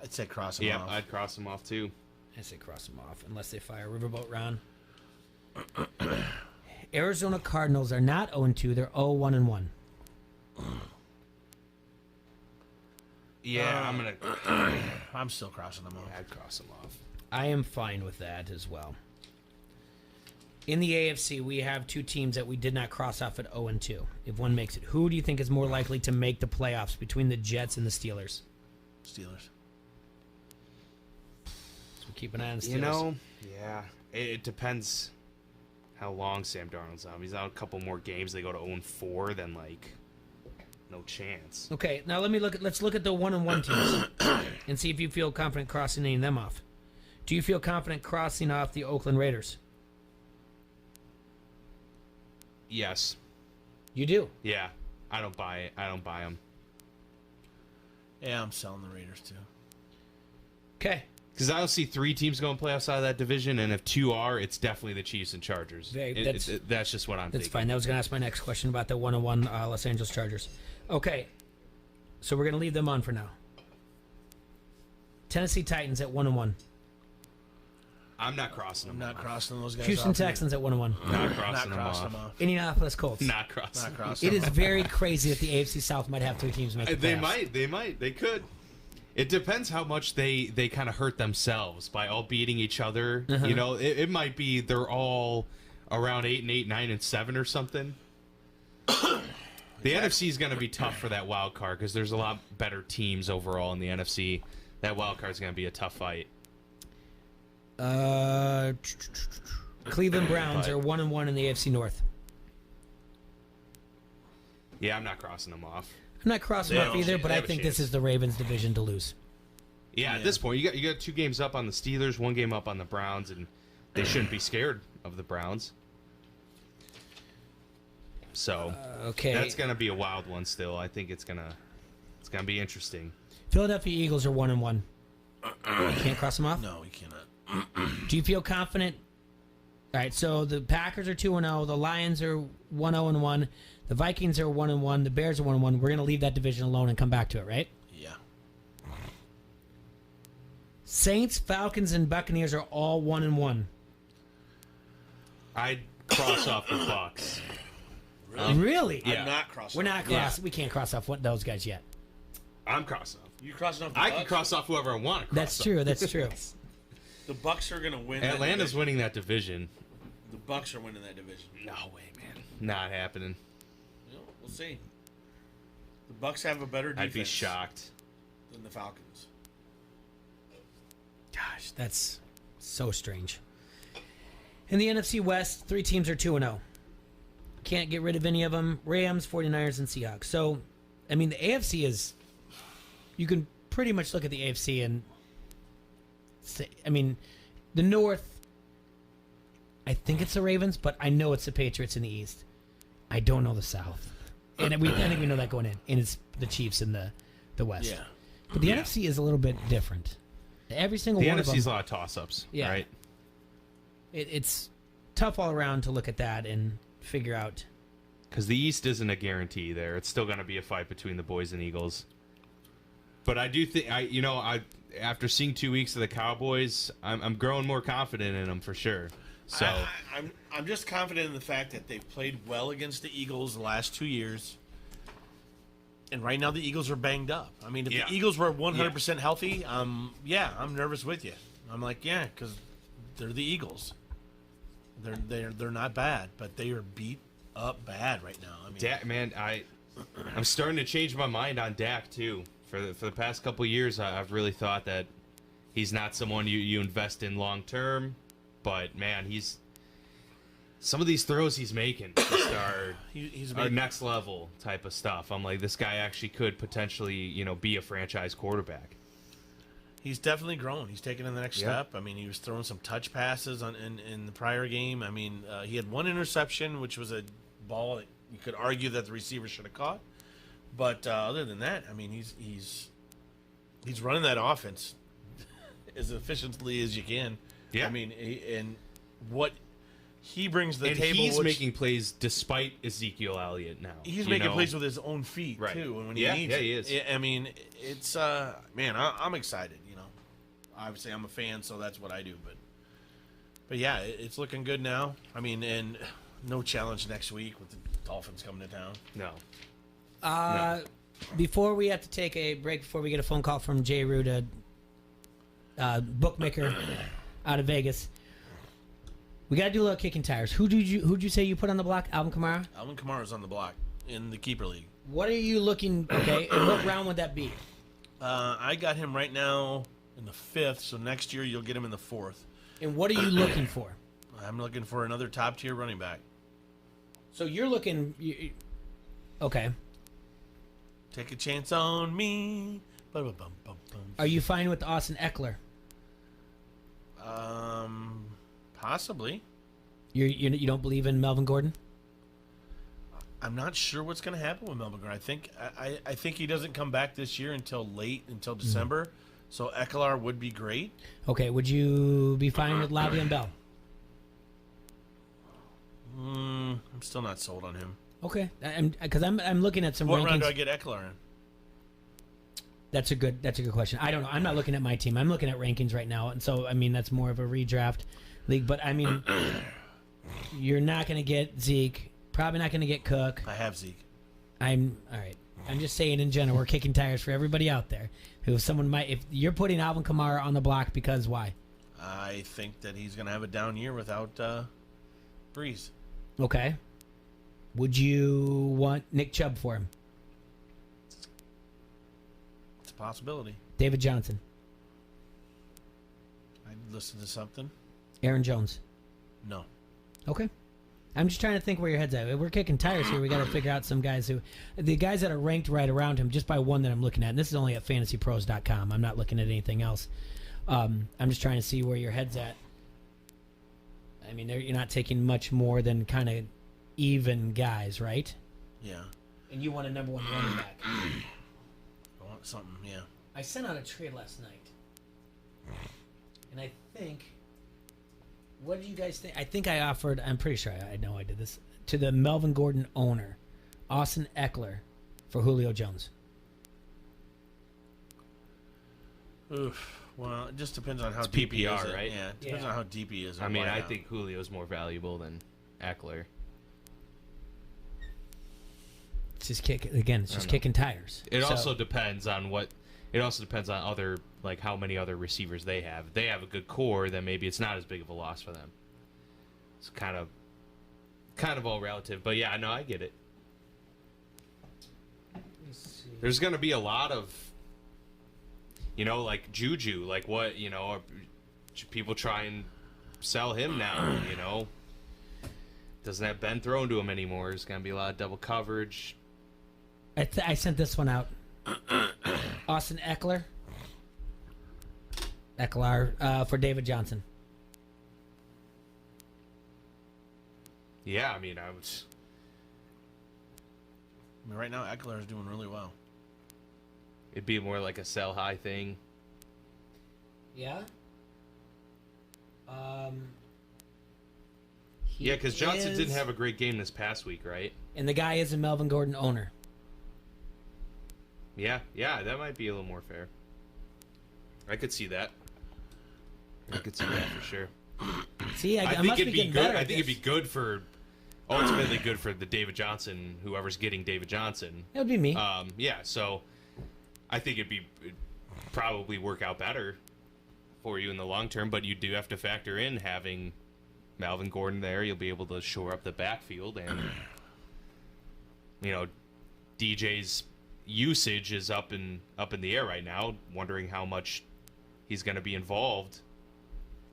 I'd say cross them off. Yeah, I'd cross them off too. I'd say cross them off unless they fire Riverboat Ron. Arizona Cardinals are not 0-2. They're 0-1-1. Yeah, I'm still crossing them off. Yeah, I'd cross them off. I am fine with that as well. In the AFC, we have 2 teams that we did not cross off at 0-2. If one makes it, who do you think is more likely to make the playoffs between the Jets and the Steelers? Steelers. So keep an eye on the Steelers. Yeah, it depends how long Sam Darnold's out. If he's out a couple more games, they go to 0-4, then No chance. Okay, now let's look at the 1-1 teams and see if you feel confident crossing any of them off. Do you feel confident crossing off the Oakland Raiders? Yes. You do? Yeah. I don't buy it. I don't buy them. Yeah, I'm selling the Raiders too. Okay. Because I don't see 3 teams going playoffs out of that division, and if 2 are, it's definitely the Chiefs and Chargers. That's just what I'm thinking. That's fine. I was going to ask my next question about the 1-1 Los Angeles Chargers. Okay, so we're going to leave them on for now. Tennessee Titans at 1-1. I'm not crossing them. I'm not crossing those guys Houston off. Texans at 1-1. Not crossing them off. Indianapolis Colts. Not crossing. Not crossing. It is very crazy that the AFC South might have 3 teams make the playoffs. They might. They could. It depends how much they kind of hurt themselves by all beating each other. Uh-huh. You know, it might be they're all around 8-8, 9-7 or something. The NFC is going to be tough for that wild card because there's a lot better teams overall in the NFC. That wild card is going to be a tough fight. Cleveland Browns are 1-1 in the AFC North. Yeah, I'm not crossing them off. I'm not crossing off either, but I think this is the Ravens' division to lose. Yeah, at this point, you got 2 games up on the Steelers, 1 game up on the Browns, and they shouldn't be scared of the Browns. So okay, that's gonna be a wild one. Still, I think it's gonna be interesting. Philadelphia Eagles are 1-1. Can't cross them off. No, we cannot. Do you feel confident? All right, so the Packers are 2-0, the Lions are 1-0-1, the Vikings are 1-1, the Bears are 1-1. We're gonna leave that division alone and come back to it, right? Yeah. Saints, Falcons, and Buccaneers are all 1-1. I'd cross off the Bucs. Really? Yeah. I'm not crossing. We're not cross. We can't cross off those guys yet. I'm crossing off. You crossing off the I Bucs? can cross off whoever I want to cross That's off. true. That's true. The Bucs are going to win. Atlanta's winning that division. The Bucs are winning that division. No way, man. Not happening. We'll see. The Bucs have a better defense. I'd be shocked. Than the Falcons. Gosh, that's so strange. In the NFC West, 3 teams are 2-0. Can't get rid of any of them. Rams, 49ers, and Seahawks. So, I mean, the AFC is... You can pretty much look at the AFC and say... I mean, the North... I think it's the Ravens, but I know it's the Patriots in the East. I don't know the South. And I think we know that going in. And it's the Chiefs in the West. Yeah. But the NFC is a little bit different. Every single one of them... The NFC's a lot of toss-ups, right? It's tough all around to look at that and figure out. Because the East isn't a guarantee there. It's still going to be a fight between the boys and Eagles. But I do think, after seeing 2 weeks of the Cowboys, I'm growing more confident in them for sure. So I'm just confident in the fact that they've played well against the Eagles the last 2 years. And right now the Eagles are banged up. I mean, if the Eagles were 100% healthy, I'm nervous with you. I'm like, because they're the Eagles. They're not bad, but they are beat up bad right now. I mean, Dak, man, I'm starting to change my mind on Dak too. For the past couple of years, I've really thought that he's not someone you invest in long term. But man, some of these throws he's making just are next level type of stuff. I'm like, this guy actually could potentially be a franchise quarterback. He's definitely grown. He's taken in the next step. I mean, he was throwing some touch passes in the prior game. I mean, he had 1 interception, which was a ball that you could argue that the receiver should have caught. But other than that, I mean, he's running that offense as efficiently as you can. Yeah. I mean, and what he brings to the table. He's making plays despite Ezekiel Elliott now. He's making plays with his own feet too, and when he needs he is. I mean, it's I'm excited. Obviously, I'm a fan, so that's what I do. But yeah, it's looking good now. I mean, and no challenge next week with the Dolphins coming to town. No. Before we have to take a break, before we get a phone call from Jay Rude, bookmaker out of Vegas, we got to do a little kicking tires. Who'd you say you put on the block? Alvin Kamara? Alvin Kamara's on the block in the keeper league. What are you looking? Okay, and what round would that be? I got him right now in the 5th, so next year you'll get him in the 4th. And what are you looking for? I'm looking for another top-tier running back. So you're looking... Okay. Take a chance on me. Are you fine with Austin Eckler? Possibly. You don't believe in Melvin Gordon? I'm not sure what's going to happen with Melvin Gordon. I think he doesn't come back this year until December. So Eckler would be great. Okay, would you be fine with Le'Veon Bell? I'm still not sold on him. Okay, because I'm looking at some What rankings. round do I get Eckler in? That's a good question. I don't know. I'm not looking at my team. I'm looking at rankings right now, and so I mean that's more of a redraft league. But I mean, you're not going to get Zeke. Probably not going to get Cook. I have Zeke. I'm all right. I'm just saying in general, we're kicking tires for everybody out there. Who someone might, if you're putting Alvin Kamara on the block, because why? I think that he's going to have a down year without Breeze. Okay. Would you want Nick Chubb for him? It's a possibility. David Johnson. I'd listen to something. Aaron Jones. No. Okay. I'm just trying to think where your head's at. We're kicking tires here. We got to figure out some guys the guys that are ranked right around him, just by one that I'm looking at. And this is only at fantasypros.com. I'm not looking at anything else. I'm just trying to see where your head's at. I mean, you're not taking much more than kind of even guys, right? Yeah. And you want a number one running back. I want something, yeah. I sent out a trade last night. And I think... What did you guys think? I think I offered, I'm pretty sure I know I did this, to the Melvin Gordon owner, Austin Eckler, for Julio Jones. Oof. Well, it just depends on how It's deep PPR, he is. right? Yeah, it depends on how deep he is. I mean, I think Julio's more valuable than Eckler. It's just kicking tires. It also depends on what. It also depends on other, like how many other receivers they have. If they have a good core, then maybe it's not as big of a loss for them. It's kind of all relative. But yeah, no, I get it. There's going to be a lot of, like Juju, like what, people try and sell him now, Doesn't have Ben thrown to him anymore. There's going to be a lot of double coverage. I sent this one out. Austin Eckler for David Johnson. Yeah, I mean, right now, Eckler is doing really well. It'd be more like a sell high thing. Yeah. Yeah, because Johnson didn't have a great game this past week, right? And the guy is a Melvin Gordon owner. Yeah, that might be a little more fair. I could see that. For sure. See, I think must it'd be getting good. better I at think it'd this. be good for, ultimately good for the David Johnson, whoever's getting David Johnson. That would be me. Yeah, so I think it'd probably work out better for you in the long term, but you do have to factor in having Melvin Gordon there. You'll be able to shore up the backfield, and DJ's usage is up in the air right now. Wondering how much he's going to be involved,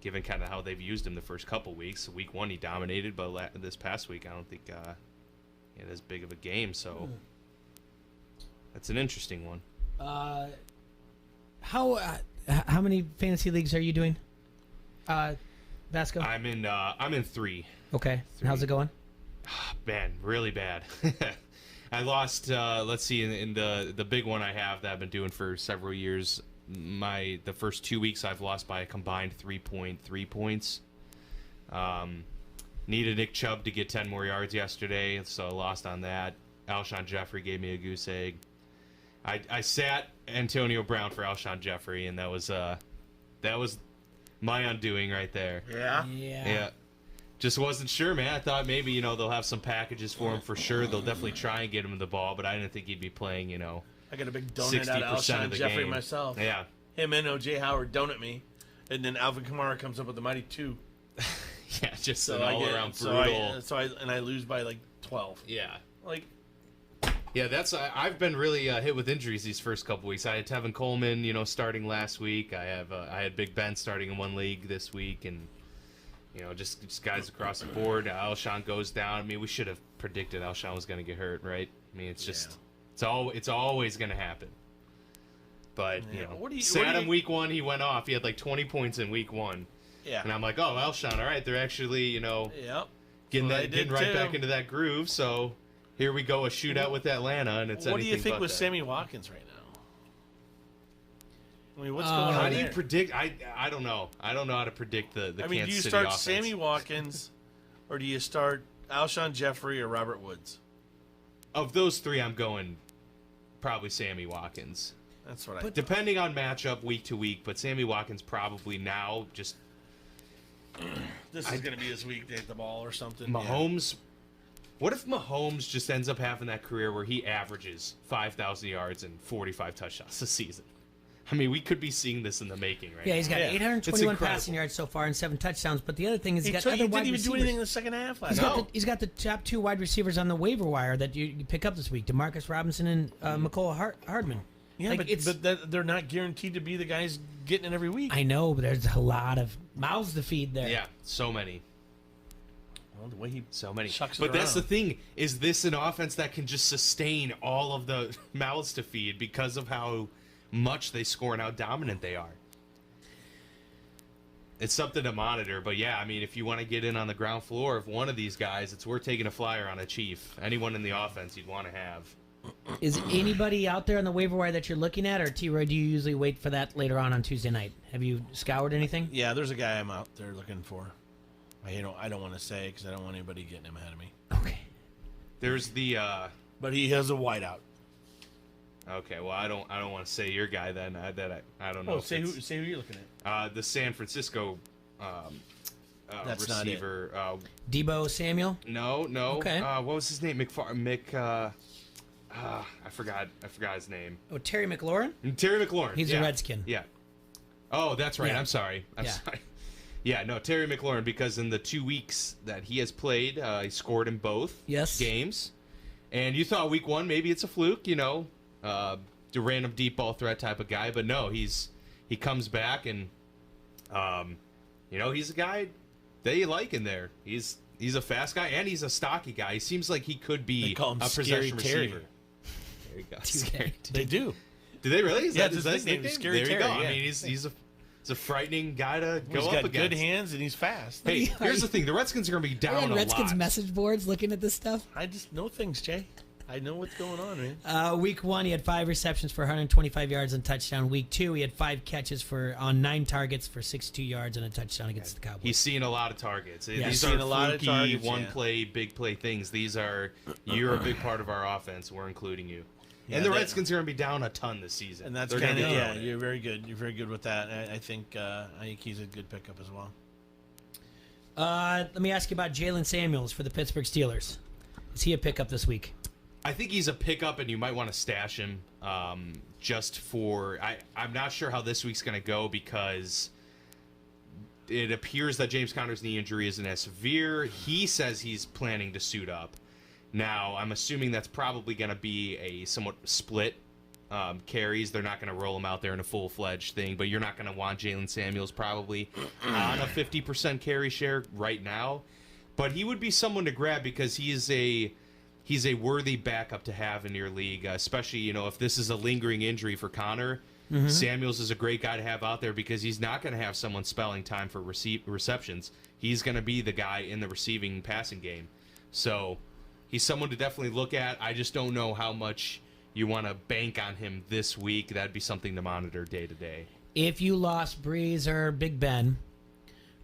given kind of how they've used him the first couple weeks. Week 1 he dominated, but this past week I don't think he had as big of a game. So that's an interesting one. How many fantasy leagues are you doing, Vasco? I'm in 3. Okay. 3. How's it going? Man, really bad. I lost. Let's see, in the big one I have that I've been doing for several years. The first 2 weeks I've lost by a combined 3.3 points. Needed Nick Chubb to get 10 more yards yesterday, so I lost on that. Alshon Jeffrey gave me a goose egg. I sat Antonio Brown for Alshon Jeffrey, and that was my undoing right there. Yeah. Just wasn't sure, man. I thought maybe, they'll have some packages for him for sure. They'll definitely try and get him the ball, but I didn't think he'd be playing, I got a big donut out of Alshon Jeffrey myself. Yeah. Him and O.J. Howard donut me, and then Alvin Kamara comes up with the mighty 2. Yeah, just an all-around brutal. I lose by like 12. Yeah. Yeah, I've been really hit with injuries these first couple weeks. I had Tevin Coleman, starting last week. I had Big Ben starting in one league this week, and just guys across the board. Alshon goes down. I mean, we should have predicted Alshon was going to get hurt, right? I mean, it's It's always going to happen. But, Yeah, Saddam week 1, he went off. He had like 20 points in week 1. Yeah. And I'm like, oh, Alshon, all right, they're actually, Yep. getting right back into that groove. So here we go, a shootout with Atlanta, and it's What do you anything think but with that. Sammy Watkins right now? I mean, what's going on How do there? you predict? I don't know. I don't know how to predict the I mean, do Kansas you City start offense. Sammy Watkins, or do you start Alshon Jeffrey or Robert Woods? Of those three, I'm going probably Sammy Watkins. That's what I. Depending on matchup week to week, but Sammy Watkins probably now just. This is going to be his week to hit the ball or something. Mahomes. What if Mahomes just ends up having that career where he averages 5,000 yards and 45 touchdowns a season? I mean, we could be seeing this in the making right now. Yeah, he's got It's 821 incredible. passing yards so far and 7 touchdowns. But the other thing is He got took- other he wide didn't even do receivers. anything in the second half last night. He's got the top 2 wide receivers on the waiver wire that you pick up this week: Demarcus Robinson and McCole Hardman. Yeah, Like, but they're not guaranteed to be the guys getting it every week. I know, but there's a lot of mouths to feed there. Yeah, so many. Well, the way he so many. chucks it But that's the around. thing: is this an offense that can just sustain all of the mouths to feed because of how much they score and how dominant they are? It's something to monitor, but yeah, I mean, if you want to get in on the ground floor of one of these guys, it's worth taking a flyer on a Chief. Anyone in the offense you'd want to have. Is anybody out there on the waiver wire that you're looking at, or T-Roy, do you usually wait for that later on Tuesday night? Have you scoured anything? Yeah, there's a guy I'm out there looking for. I don't want to say because I don't want anybody getting him ahead of me. There's the. But he has a whiteout. Okay, well, I don't want to say your guy then. I don't know. Oh, if say who it's- you're looking at. The San Francisco That's not it. receiver. Debo Samuel? No. Okay. What was his name? I forgot his name. Oh, Terry McLaurin? Terry McLaurin. He's yeah. a Redskin. Yeah. Oh, that's right. Yeah. I'm sorry. I'm Yeah. sorry. Yeah, no, Terry McLaurin, because in the 2 weeks that he has played, he scored in both games. And you thought week 1, maybe it's a fluke, the random deep ball threat type of guy. But no, he comes back and, he's a guy they like in there. He's a fast guy and he's a stocky guy. He seems like he could be They call him a Scary possession Terry. receiver. There you go. Scary They do. Do they really? Is Yeah, that it's his his nickname, nickname? Scary There you Terry, go. yeah. I mean, he's a frightening guy to go He's up got against. good hands and he's fast. Hey, here's the thing: the Redskins are going to be Are you down on a Redskins lot. message boards looking at this stuff? I just know things, Jay. I know what's going on, man. Week 1, he had 5 receptions for 125 yards and a touchdown. Week 2, he had 5 catches on 9 targets for 62 yards and a touchdown against the Cowboys. He's seeing a lot of targets. Yeah. These Seeing are a lot of fluky, targets, one yeah. play, big play things. You're a big part of our offense. We're including you. Yeah, and the they- Redskins are going to be down a ton this season. And that's They're kind gonna of be yeah. doing it. You're very good. You're very good with that. I think he's a good pickup as well. Let me ask you about Jalen Samuels for the Pittsburgh Steelers. Is he a pickup this week? I think he's a pickup, and you might want to stash him just for. I'm not sure how this week's going to go because it appears that James Conner's knee injury isn't as severe. He says he's planning to suit up. Now, I'm assuming that's probably going to be a somewhat split carries. They're not going to roll him out there in a full-fledged thing, but you're not going to want Jalen Samuels probably on a 50% carry share right now. But he would be someone to grab because he's a worthy backup to have in your league, especially, if this is a lingering injury for Connor. Mhm. Samuels is a great guy to have out there because he's not going to have someone spelling time for receptions. He's going to be the guy in the receiving passing game. So he's someone to definitely look at. I just don't know how much you want to bank on him this week. That'd be something to monitor day to day. If you lost Breeze or Big Ben,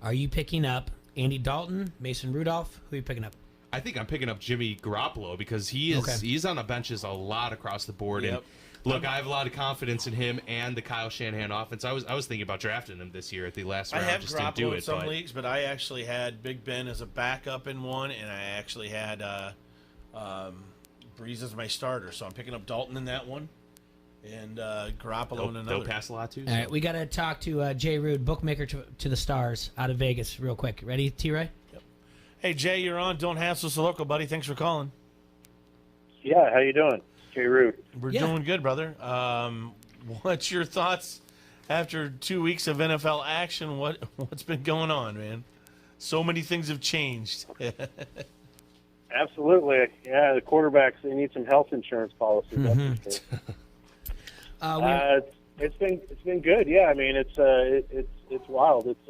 are you picking up Andy Dalton, Mason Rudolph? Who are you picking up? I think I'm picking up Jimmy Garoppolo because he's on the benches a lot across the board. Yep. And look, I have a lot of confidence in him and the Kyle Shanahan offense. I was thinking about drafting him this year at the last I round. have Just didn't do Garoppolo in it. some But leagues, but I actually had Big Ben as a backup in one, and I actually had Breeze as my starter. So I'm picking up Dalton in that one, and Garoppolo in another. they'll pass a lot too. All right, we got to talk to Jay Rude, bookmaker to the Stars out of Vegas, real quick. Ready, T-Ray? Hey, Jay, you're on. Don't hassle us, local buddy. Thanks for calling. Yeah, how you doing? Jay Root. We're doing good, brother. What's your thoughts after 2 weeks of NFL action? What's been going on, man? So many things have changed. Absolutely. Yeah, the quarterbacks, they need some health insurance policies. That's for sure. It's been good. Yeah, I mean, it's wild. It's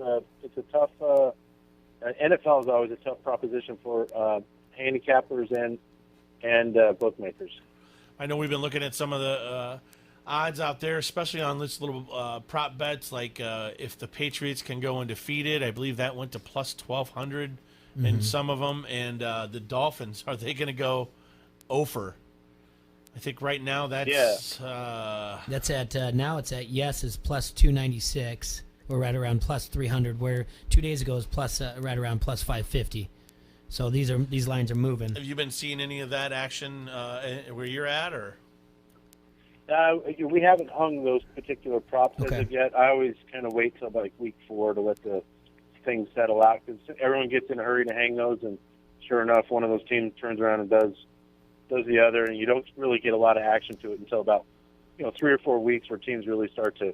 a tough. NFL is always a tough proposition for handicappers and bookmakers. I know we've been looking at some of the odds out there, especially on this little prop bets, like if the Patriots can go undefeated. I believe that went to plus 1,200 in some of them. And the Dolphins, are they going to go over? I think right now that's that's at now it's at yes is plus 296. We're right around plus 300. Where 2 days ago was plus right around plus 550. So these lines are moving. Have you been seeing any of that action where you're at, or? We haven't hung those particular props as of yet. I always kind of wait till like week 4 to let the things settle out because everyone gets in a hurry to hang those, and sure enough, one of those teams turns around and does the other, and you don't really get a lot of action to it until about 3 or 4 weeks where teams really start to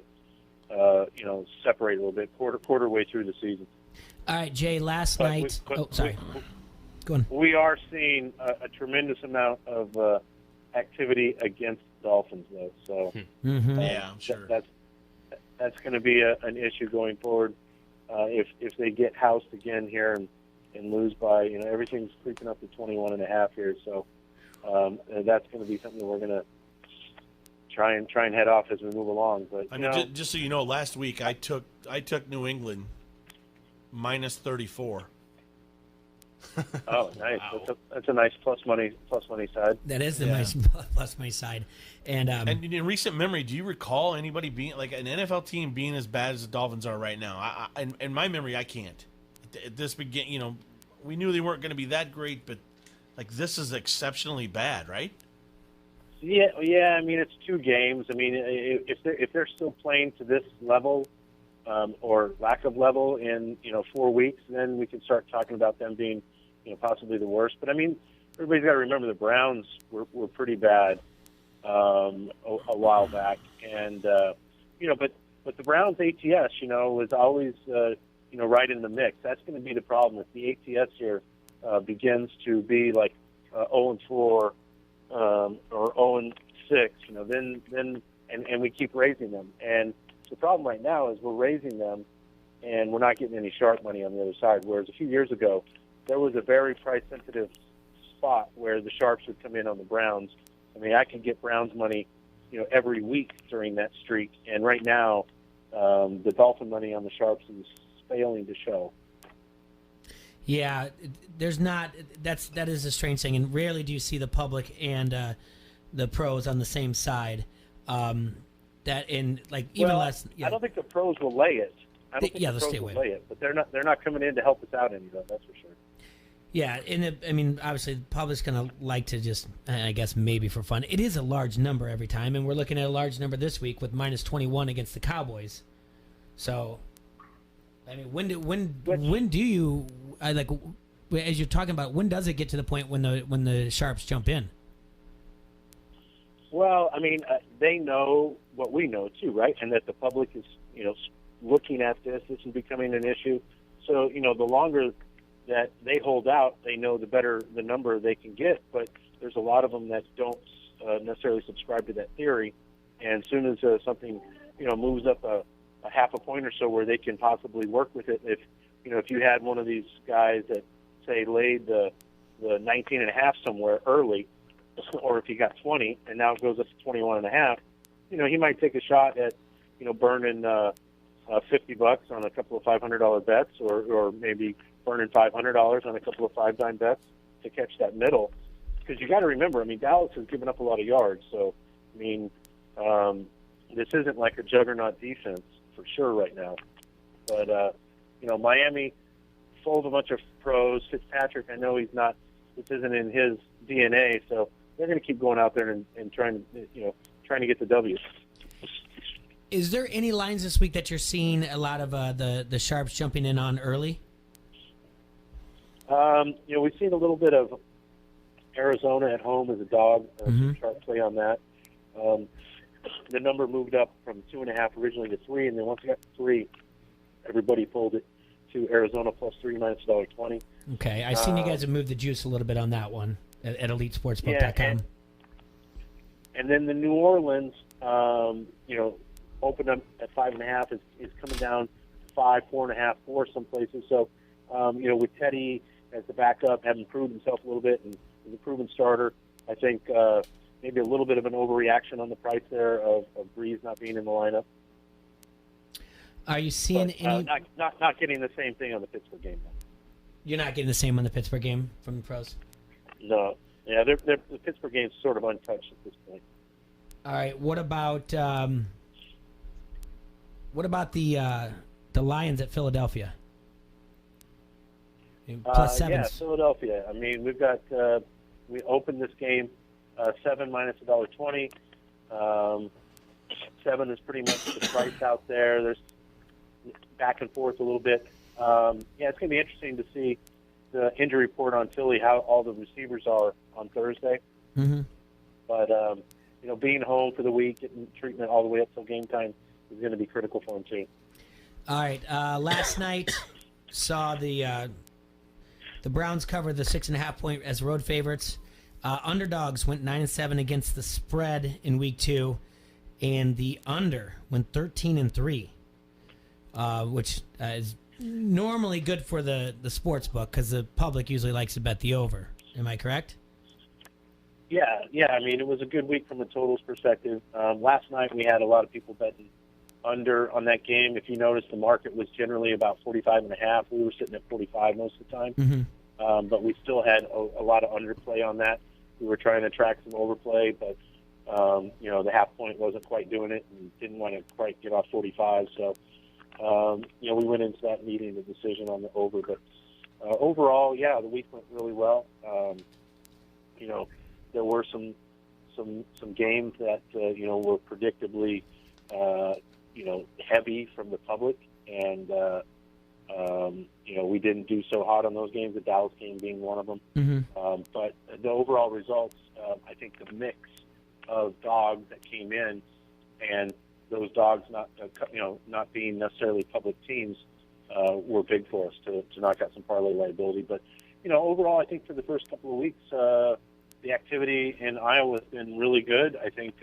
separate a little bit, quarter way through the season. All right, Jay. Last night. Sorry. Go on. We are seeing a tremendous amount of activity against the Dolphins, though. So yeah, I'm sure that's going to be an issue going forward. If they get housed again here and lose by, everything's creeping up to 21.5 here. So that's going to be something that we're going to try and head off as we move along. But I mean, just so you know, last week I took New England minus 34. Oh, nice! Wow. That's a nice plus money side. That is the nice plus money side. And in recent memory, do you recall anybody being like an NFL team being as bad as the Dolphins are right now? In my memory, I can't. At this we knew they weren't going to be that great, but like this is exceptionally bad, right? Yeah. I mean, it's 2 games. I mean, if they're still playing to this level or lack of level in 4 weeks, then we can start talking about them being possibly the worst. But I mean, everybody's got to remember the Browns were pretty bad a while back, and but the Browns ATS was always right in the mix. That's going to be the problem if the ATS here begins to be like 0-4 or 0-6. Then we keep raising them. And the problem right now is we're raising them, and we're not getting any sharp money on the other side. Whereas a few years ago, there was a very price-sensitive spot where the sharps would come in on the Browns. I mean, I could get Browns money, every week during that streak. And right now, the Dolphin money on the sharps is failing to show. Yeah, there's not. That is a strange thing, and rarely do you see the public and the pros on the same side. That in like even less. I don't think the pros will lay it. I don't think the pros will lay it, but they're not coming in to help us out any though. That's for sure. Yeah, and I mean, obviously, the public's gonna like to just, I guess, maybe for fun. It is a large number every time, and we're looking at a large number this week with minus 21 against the Cowboys. So, I mean, when do you like as you're talking about? When does it get to the point when the sharps jump in? Well, I mean, they know what we know too, right? And that the public is, looking at this. This is becoming an issue. So, the longer that they hold out, they know the better the number they can get. But there's a lot of them that don't necessarily subscribe to that theory. And as soon as something, moves up a half a point or so where they can possibly work with it, if you had one of these guys that say laid the 19.5 somewhere early, or if he got 20 and now it goes up to 21.5, he might take a shot at, burning $50 on a couple of $500 bets, or maybe burning $500 on a couple of 5-dime bets to catch that middle. Because you got to remember, I mean, Dallas has given up a lot of yards, so I mean, this isn't like a juggernaut defense for sure right now. But Miami, full of a bunch of pros. Fitzpatrick, I know he's not. This isn't in his DNA, so they're going to keep going out there and trying to get the W. Is there any lines this week that you're seeing a lot of the sharps jumping in on early? We've seen a little bit of Arizona at home as a dog. Some sharp play on that. The number moved up from 2.5 originally to 3, and then once it got to 3, everybody pulled it. to Arizona +3 -$1.20. Okay, I seen you guys have moved the juice a little bit on that one at EliteSportsbook.com. And then the New Orleans, opened up at 5.5, is coming down to 5, 4.5, 4 some places. So, with Teddy as the backup, having proved himself a little bit and as a proven starter, I think maybe a little bit of an overreaction on the price there of Breeze not being in the lineup. Are you seeing any? Not getting the same thing on the Pittsburgh game, though. You're not getting the same on the Pittsburgh game from the pros? No. Yeah, the Pittsburgh game's sort of untouched at this point. All right. What about the Lions at Philadelphia? +7. Yeah, Philadelphia. I mean, we've got we opened this game 7 -$1.20. 7 is pretty much the price out there. There's back and forth a little bit. It's going to be interesting to see the injury report on Philly, how all the receivers are on Thursday. Mm-hmm. But being home for the week, getting treatment all the way up till game time is going to be critical for him too. All right. Last night saw the Browns cover the 6.5 point as road favorites. Underdogs went 9-7 against the spread in week 2, and the under went 13-3, which is normally good for the sports book because the public usually likes to bet the over. Am I correct? Yeah. I mean, it was a good week from a totals perspective. Last night we had a lot of people betting under on that game. If you notice, the market was generally about 45.5. We were sitting at 45 most of the time. Mm-hmm. But we still had a lot of underplay on that. We were trying to track some overplay, but the half point wasn't quite doing it and didn't want to quite get off 45. So, we went into that meeting the decision on the over. But overall, the week went really well. There were some games that were predictably heavy from the public, and we didn't do so hot on those games. The Dallas game being one of them. Mm-hmm. But the overall results, I think the mix of dogs that came in, and those dogs not being necessarily public teams, were big for us to knock out some parlay liability. But overall, I think for the first couple of weeks, the activity in Iowa has been really good. I think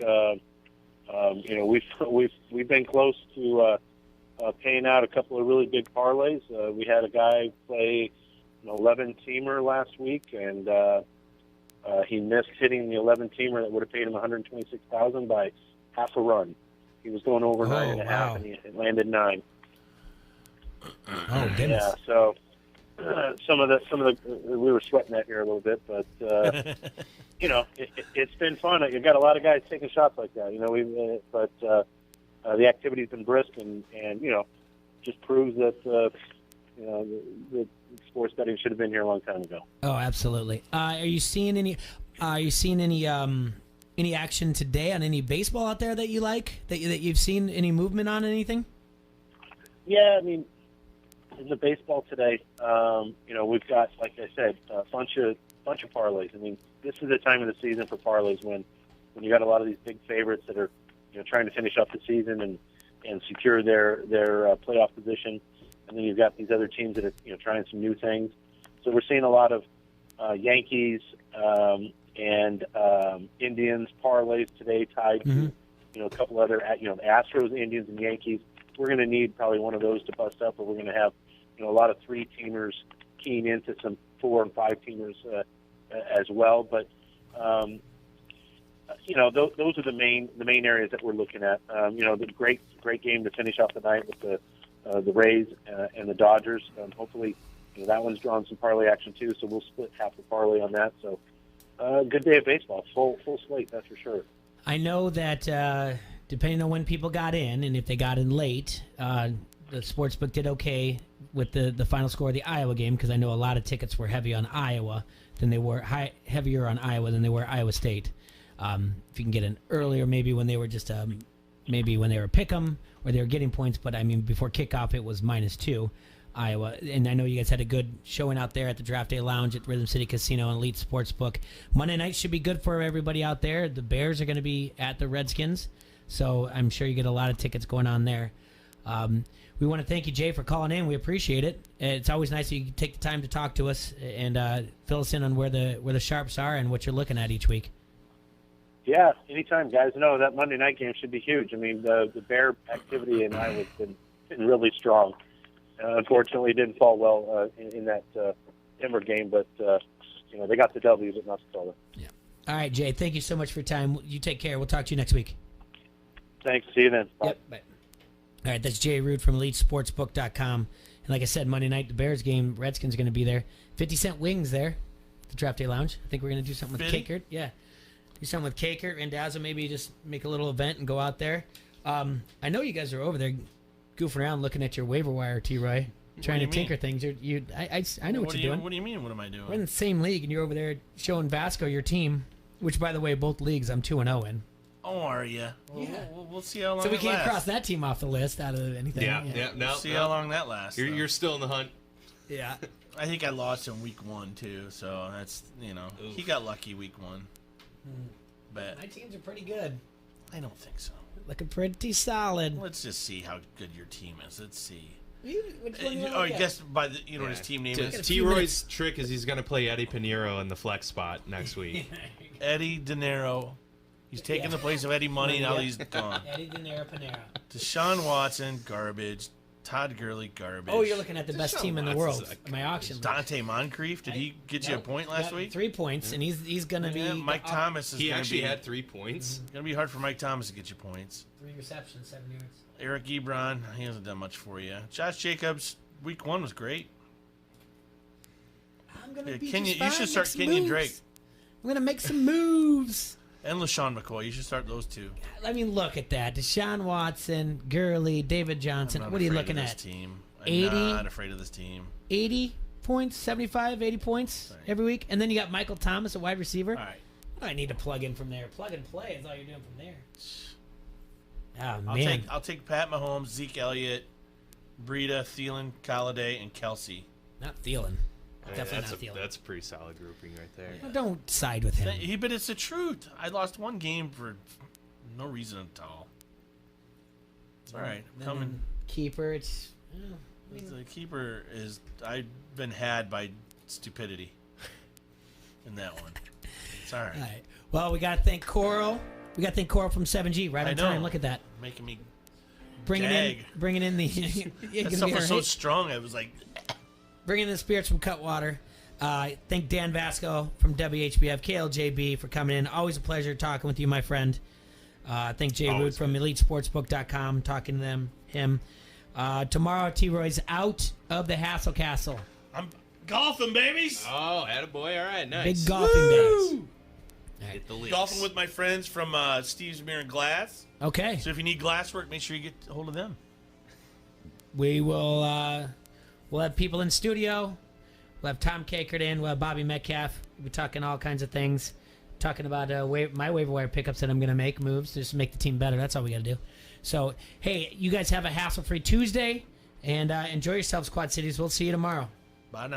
we've been close to paying out a couple of really big parlays. We had a guy play an 11-teamer last week, and he missed hitting the 11-teamer that would have paid him $126,000 by half a run. He was going over 9.5, and it landed 9. Oh goodness! Yeah, so some of the we were sweating that here a little bit, but it's been fun. You got a lot of guys taking shots like that. The activity's been brisk, and just proves that the sports betting should have been here a long time ago. Oh, absolutely. Are you seeing any action today on any baseball out there that you like? That you've seen any movement on anything? Yeah, I mean, in the baseball today, we've got, like I said, a bunch of parlays. I mean, this is the time of the season for parlays when you got a lot of these big favorites that are trying to finish up the season and secure their playoff position, and then you've got these other teams that are trying some new things. So we're seeing a lot of Yankees and Indians parlays today tied to a couple other the Astros, Indians, and Yankees. We're going to need probably one of those to bust up, or we're going to have a lot of 3-teamers keying into some 4 and 5-teamers as well. But those are the main areas that we're looking at. The great game to finish off the night with the Rays and the Dodgers. Hopefully, that one's drawn some parlay action too. So we'll split half the parlay on that. So good day of baseball, full slate, that's for sure. I know that depending on when people got in, and if they got in late, the sportsbook did okay with the final score of the Iowa game, because I know a lot of tickets were heavier on Iowa than they were Iowa State. If you can get in earlier, maybe when they were just maybe when they were pick 'em or they were getting points, but I mean before kickoff it was -2 Iowa. And I know you guys had a good showing out there at the Draft Day Lounge at Rhythm City Casino and Elite Sportsbook. Monday night should be good for everybody out there. The Bears are going to be at the Redskins, so I'm sure you get a lot of tickets going on there. We want to thank you, Jay, for calling in. We appreciate it. It's always nice that you take the time to talk to us and fill us in on where the sharps are and what you're looking at each week. Yeah, anytime, guys. No, that Monday night game should be huge. I mean, the Bear activity in Iowa has been really strong. Unfortunately, it didn't fall well in that Denver game, but they got the W, but not the color. Yeah. All right, Jay. Thank you so much for your time. You take care. We'll talk to you next week. Thanks. See you then. Bye. Yep. Bye. All right, that's Jay Root from EliteSportsbook.com. And like I said, Monday night, the Bears game, Redskins are going to be there. 50-cent wings there at the Draft Day Lounge. I think we're going to do something with Kakert. Yeah. Do something with Kakert and Dazzle, maybe just make a little event and go out there. I know you guys are over there goofing around looking at your waiver wire, T-Roy, trying to tinker things. I know what you're doing. What do you mean, what am I doing? We're in the same league, and you're over there showing Vasco your team, which, by the way, both leagues I'm 2-0 in. Oh, are you? Yeah. We'll see how long. So we it can't lasts. cross that team off the list out of anything. Yeah. We'll see how long that lasts. You're still in the hunt. Yeah. I think I lost in week 1 too, so that's he got lucky week 1. But my teams are pretty good. I don't think so. Looking pretty solid. Let's just see how good your team is. Let's see. Which one I guess by the what his team name is. T-Roy's trick is he's going to play Eddie Pinheiro in the flex spot next week. Eddie De Niro. He's taking the place of Eddie Money. Now he's gone. Eddie De Niro Panera. Deshaun Watson, garbage. Todd Gurley, garbage. Oh, you're looking at the best team in the world. My auction. Dante Moncrief, did he get you a point last week? 3 points, and he's going to be... Mike Thomas is He gonna actually be, had 3 points. Going to be hard for Mike Thomas to get you points. 3 receptions, 7 yards. Eric Ebron, he hasn't done much for you. Josh Jacobs, week 1 was great. I'm going to be You should start Kenyon Drake. I'm going to make some moves. And LaShawn McCoy. You should start those two. I mean, look at that. Deshaun Watson, Gurley, David Johnson. What are you looking at? Team. I'm 80, not afraid of this team. 80 points, 75, 80 points every week. And then you got Michael Thomas, a wide receiver. All right. I need to plug in from there. Plug and play is all you're doing from there. Oh, man. I'll take Pat Mahomes, Zeke Elliott, Breida, Thielen, Galladay, and Kelsey. Not Thielen. Definitely not Thielen. That's a pretty solid grouping right there. Well, don't side with him. But it's the truth. I lost one game for no reason at all. It's all right. Coming. Keeper, it's... The keeper is... I've been had by stupidity in that one. It's all right. All right. Well, we got to thank Coral. We got to thank Coral from 7G right on time. Look at that. Making me bringing in the... That stuff was so strong. I was like... Bringing in the spirits from Cutwater. Thank Dan Vasco from WHBF, KLJB for coming in. Always a pleasure talking with you, my friend. Thank Jay Root from EliteSportsbook.com, talking to him. Tomorrow, T-Roy's out of the Hassle Castle. I'm golfing, babies. Oh, attaboy. All right, nice. Big golfing days. Hit the links. Golfing with my friends from Steve's Mirror Glass. Okay. So if you need glass work, make sure you get a hold of them. We will... We'll have people in studio. We'll have Tom Kakert in. We'll have Bobby Metcalf. We'll be talking all kinds of things. Talking about my waiver wire pickups that I'm going to make, moves just to make the team better. That's all we got to do. So, hey, you guys have a hassle-free Tuesday. And enjoy yourselves, Quad Cities. We'll see you tomorrow. Bye now.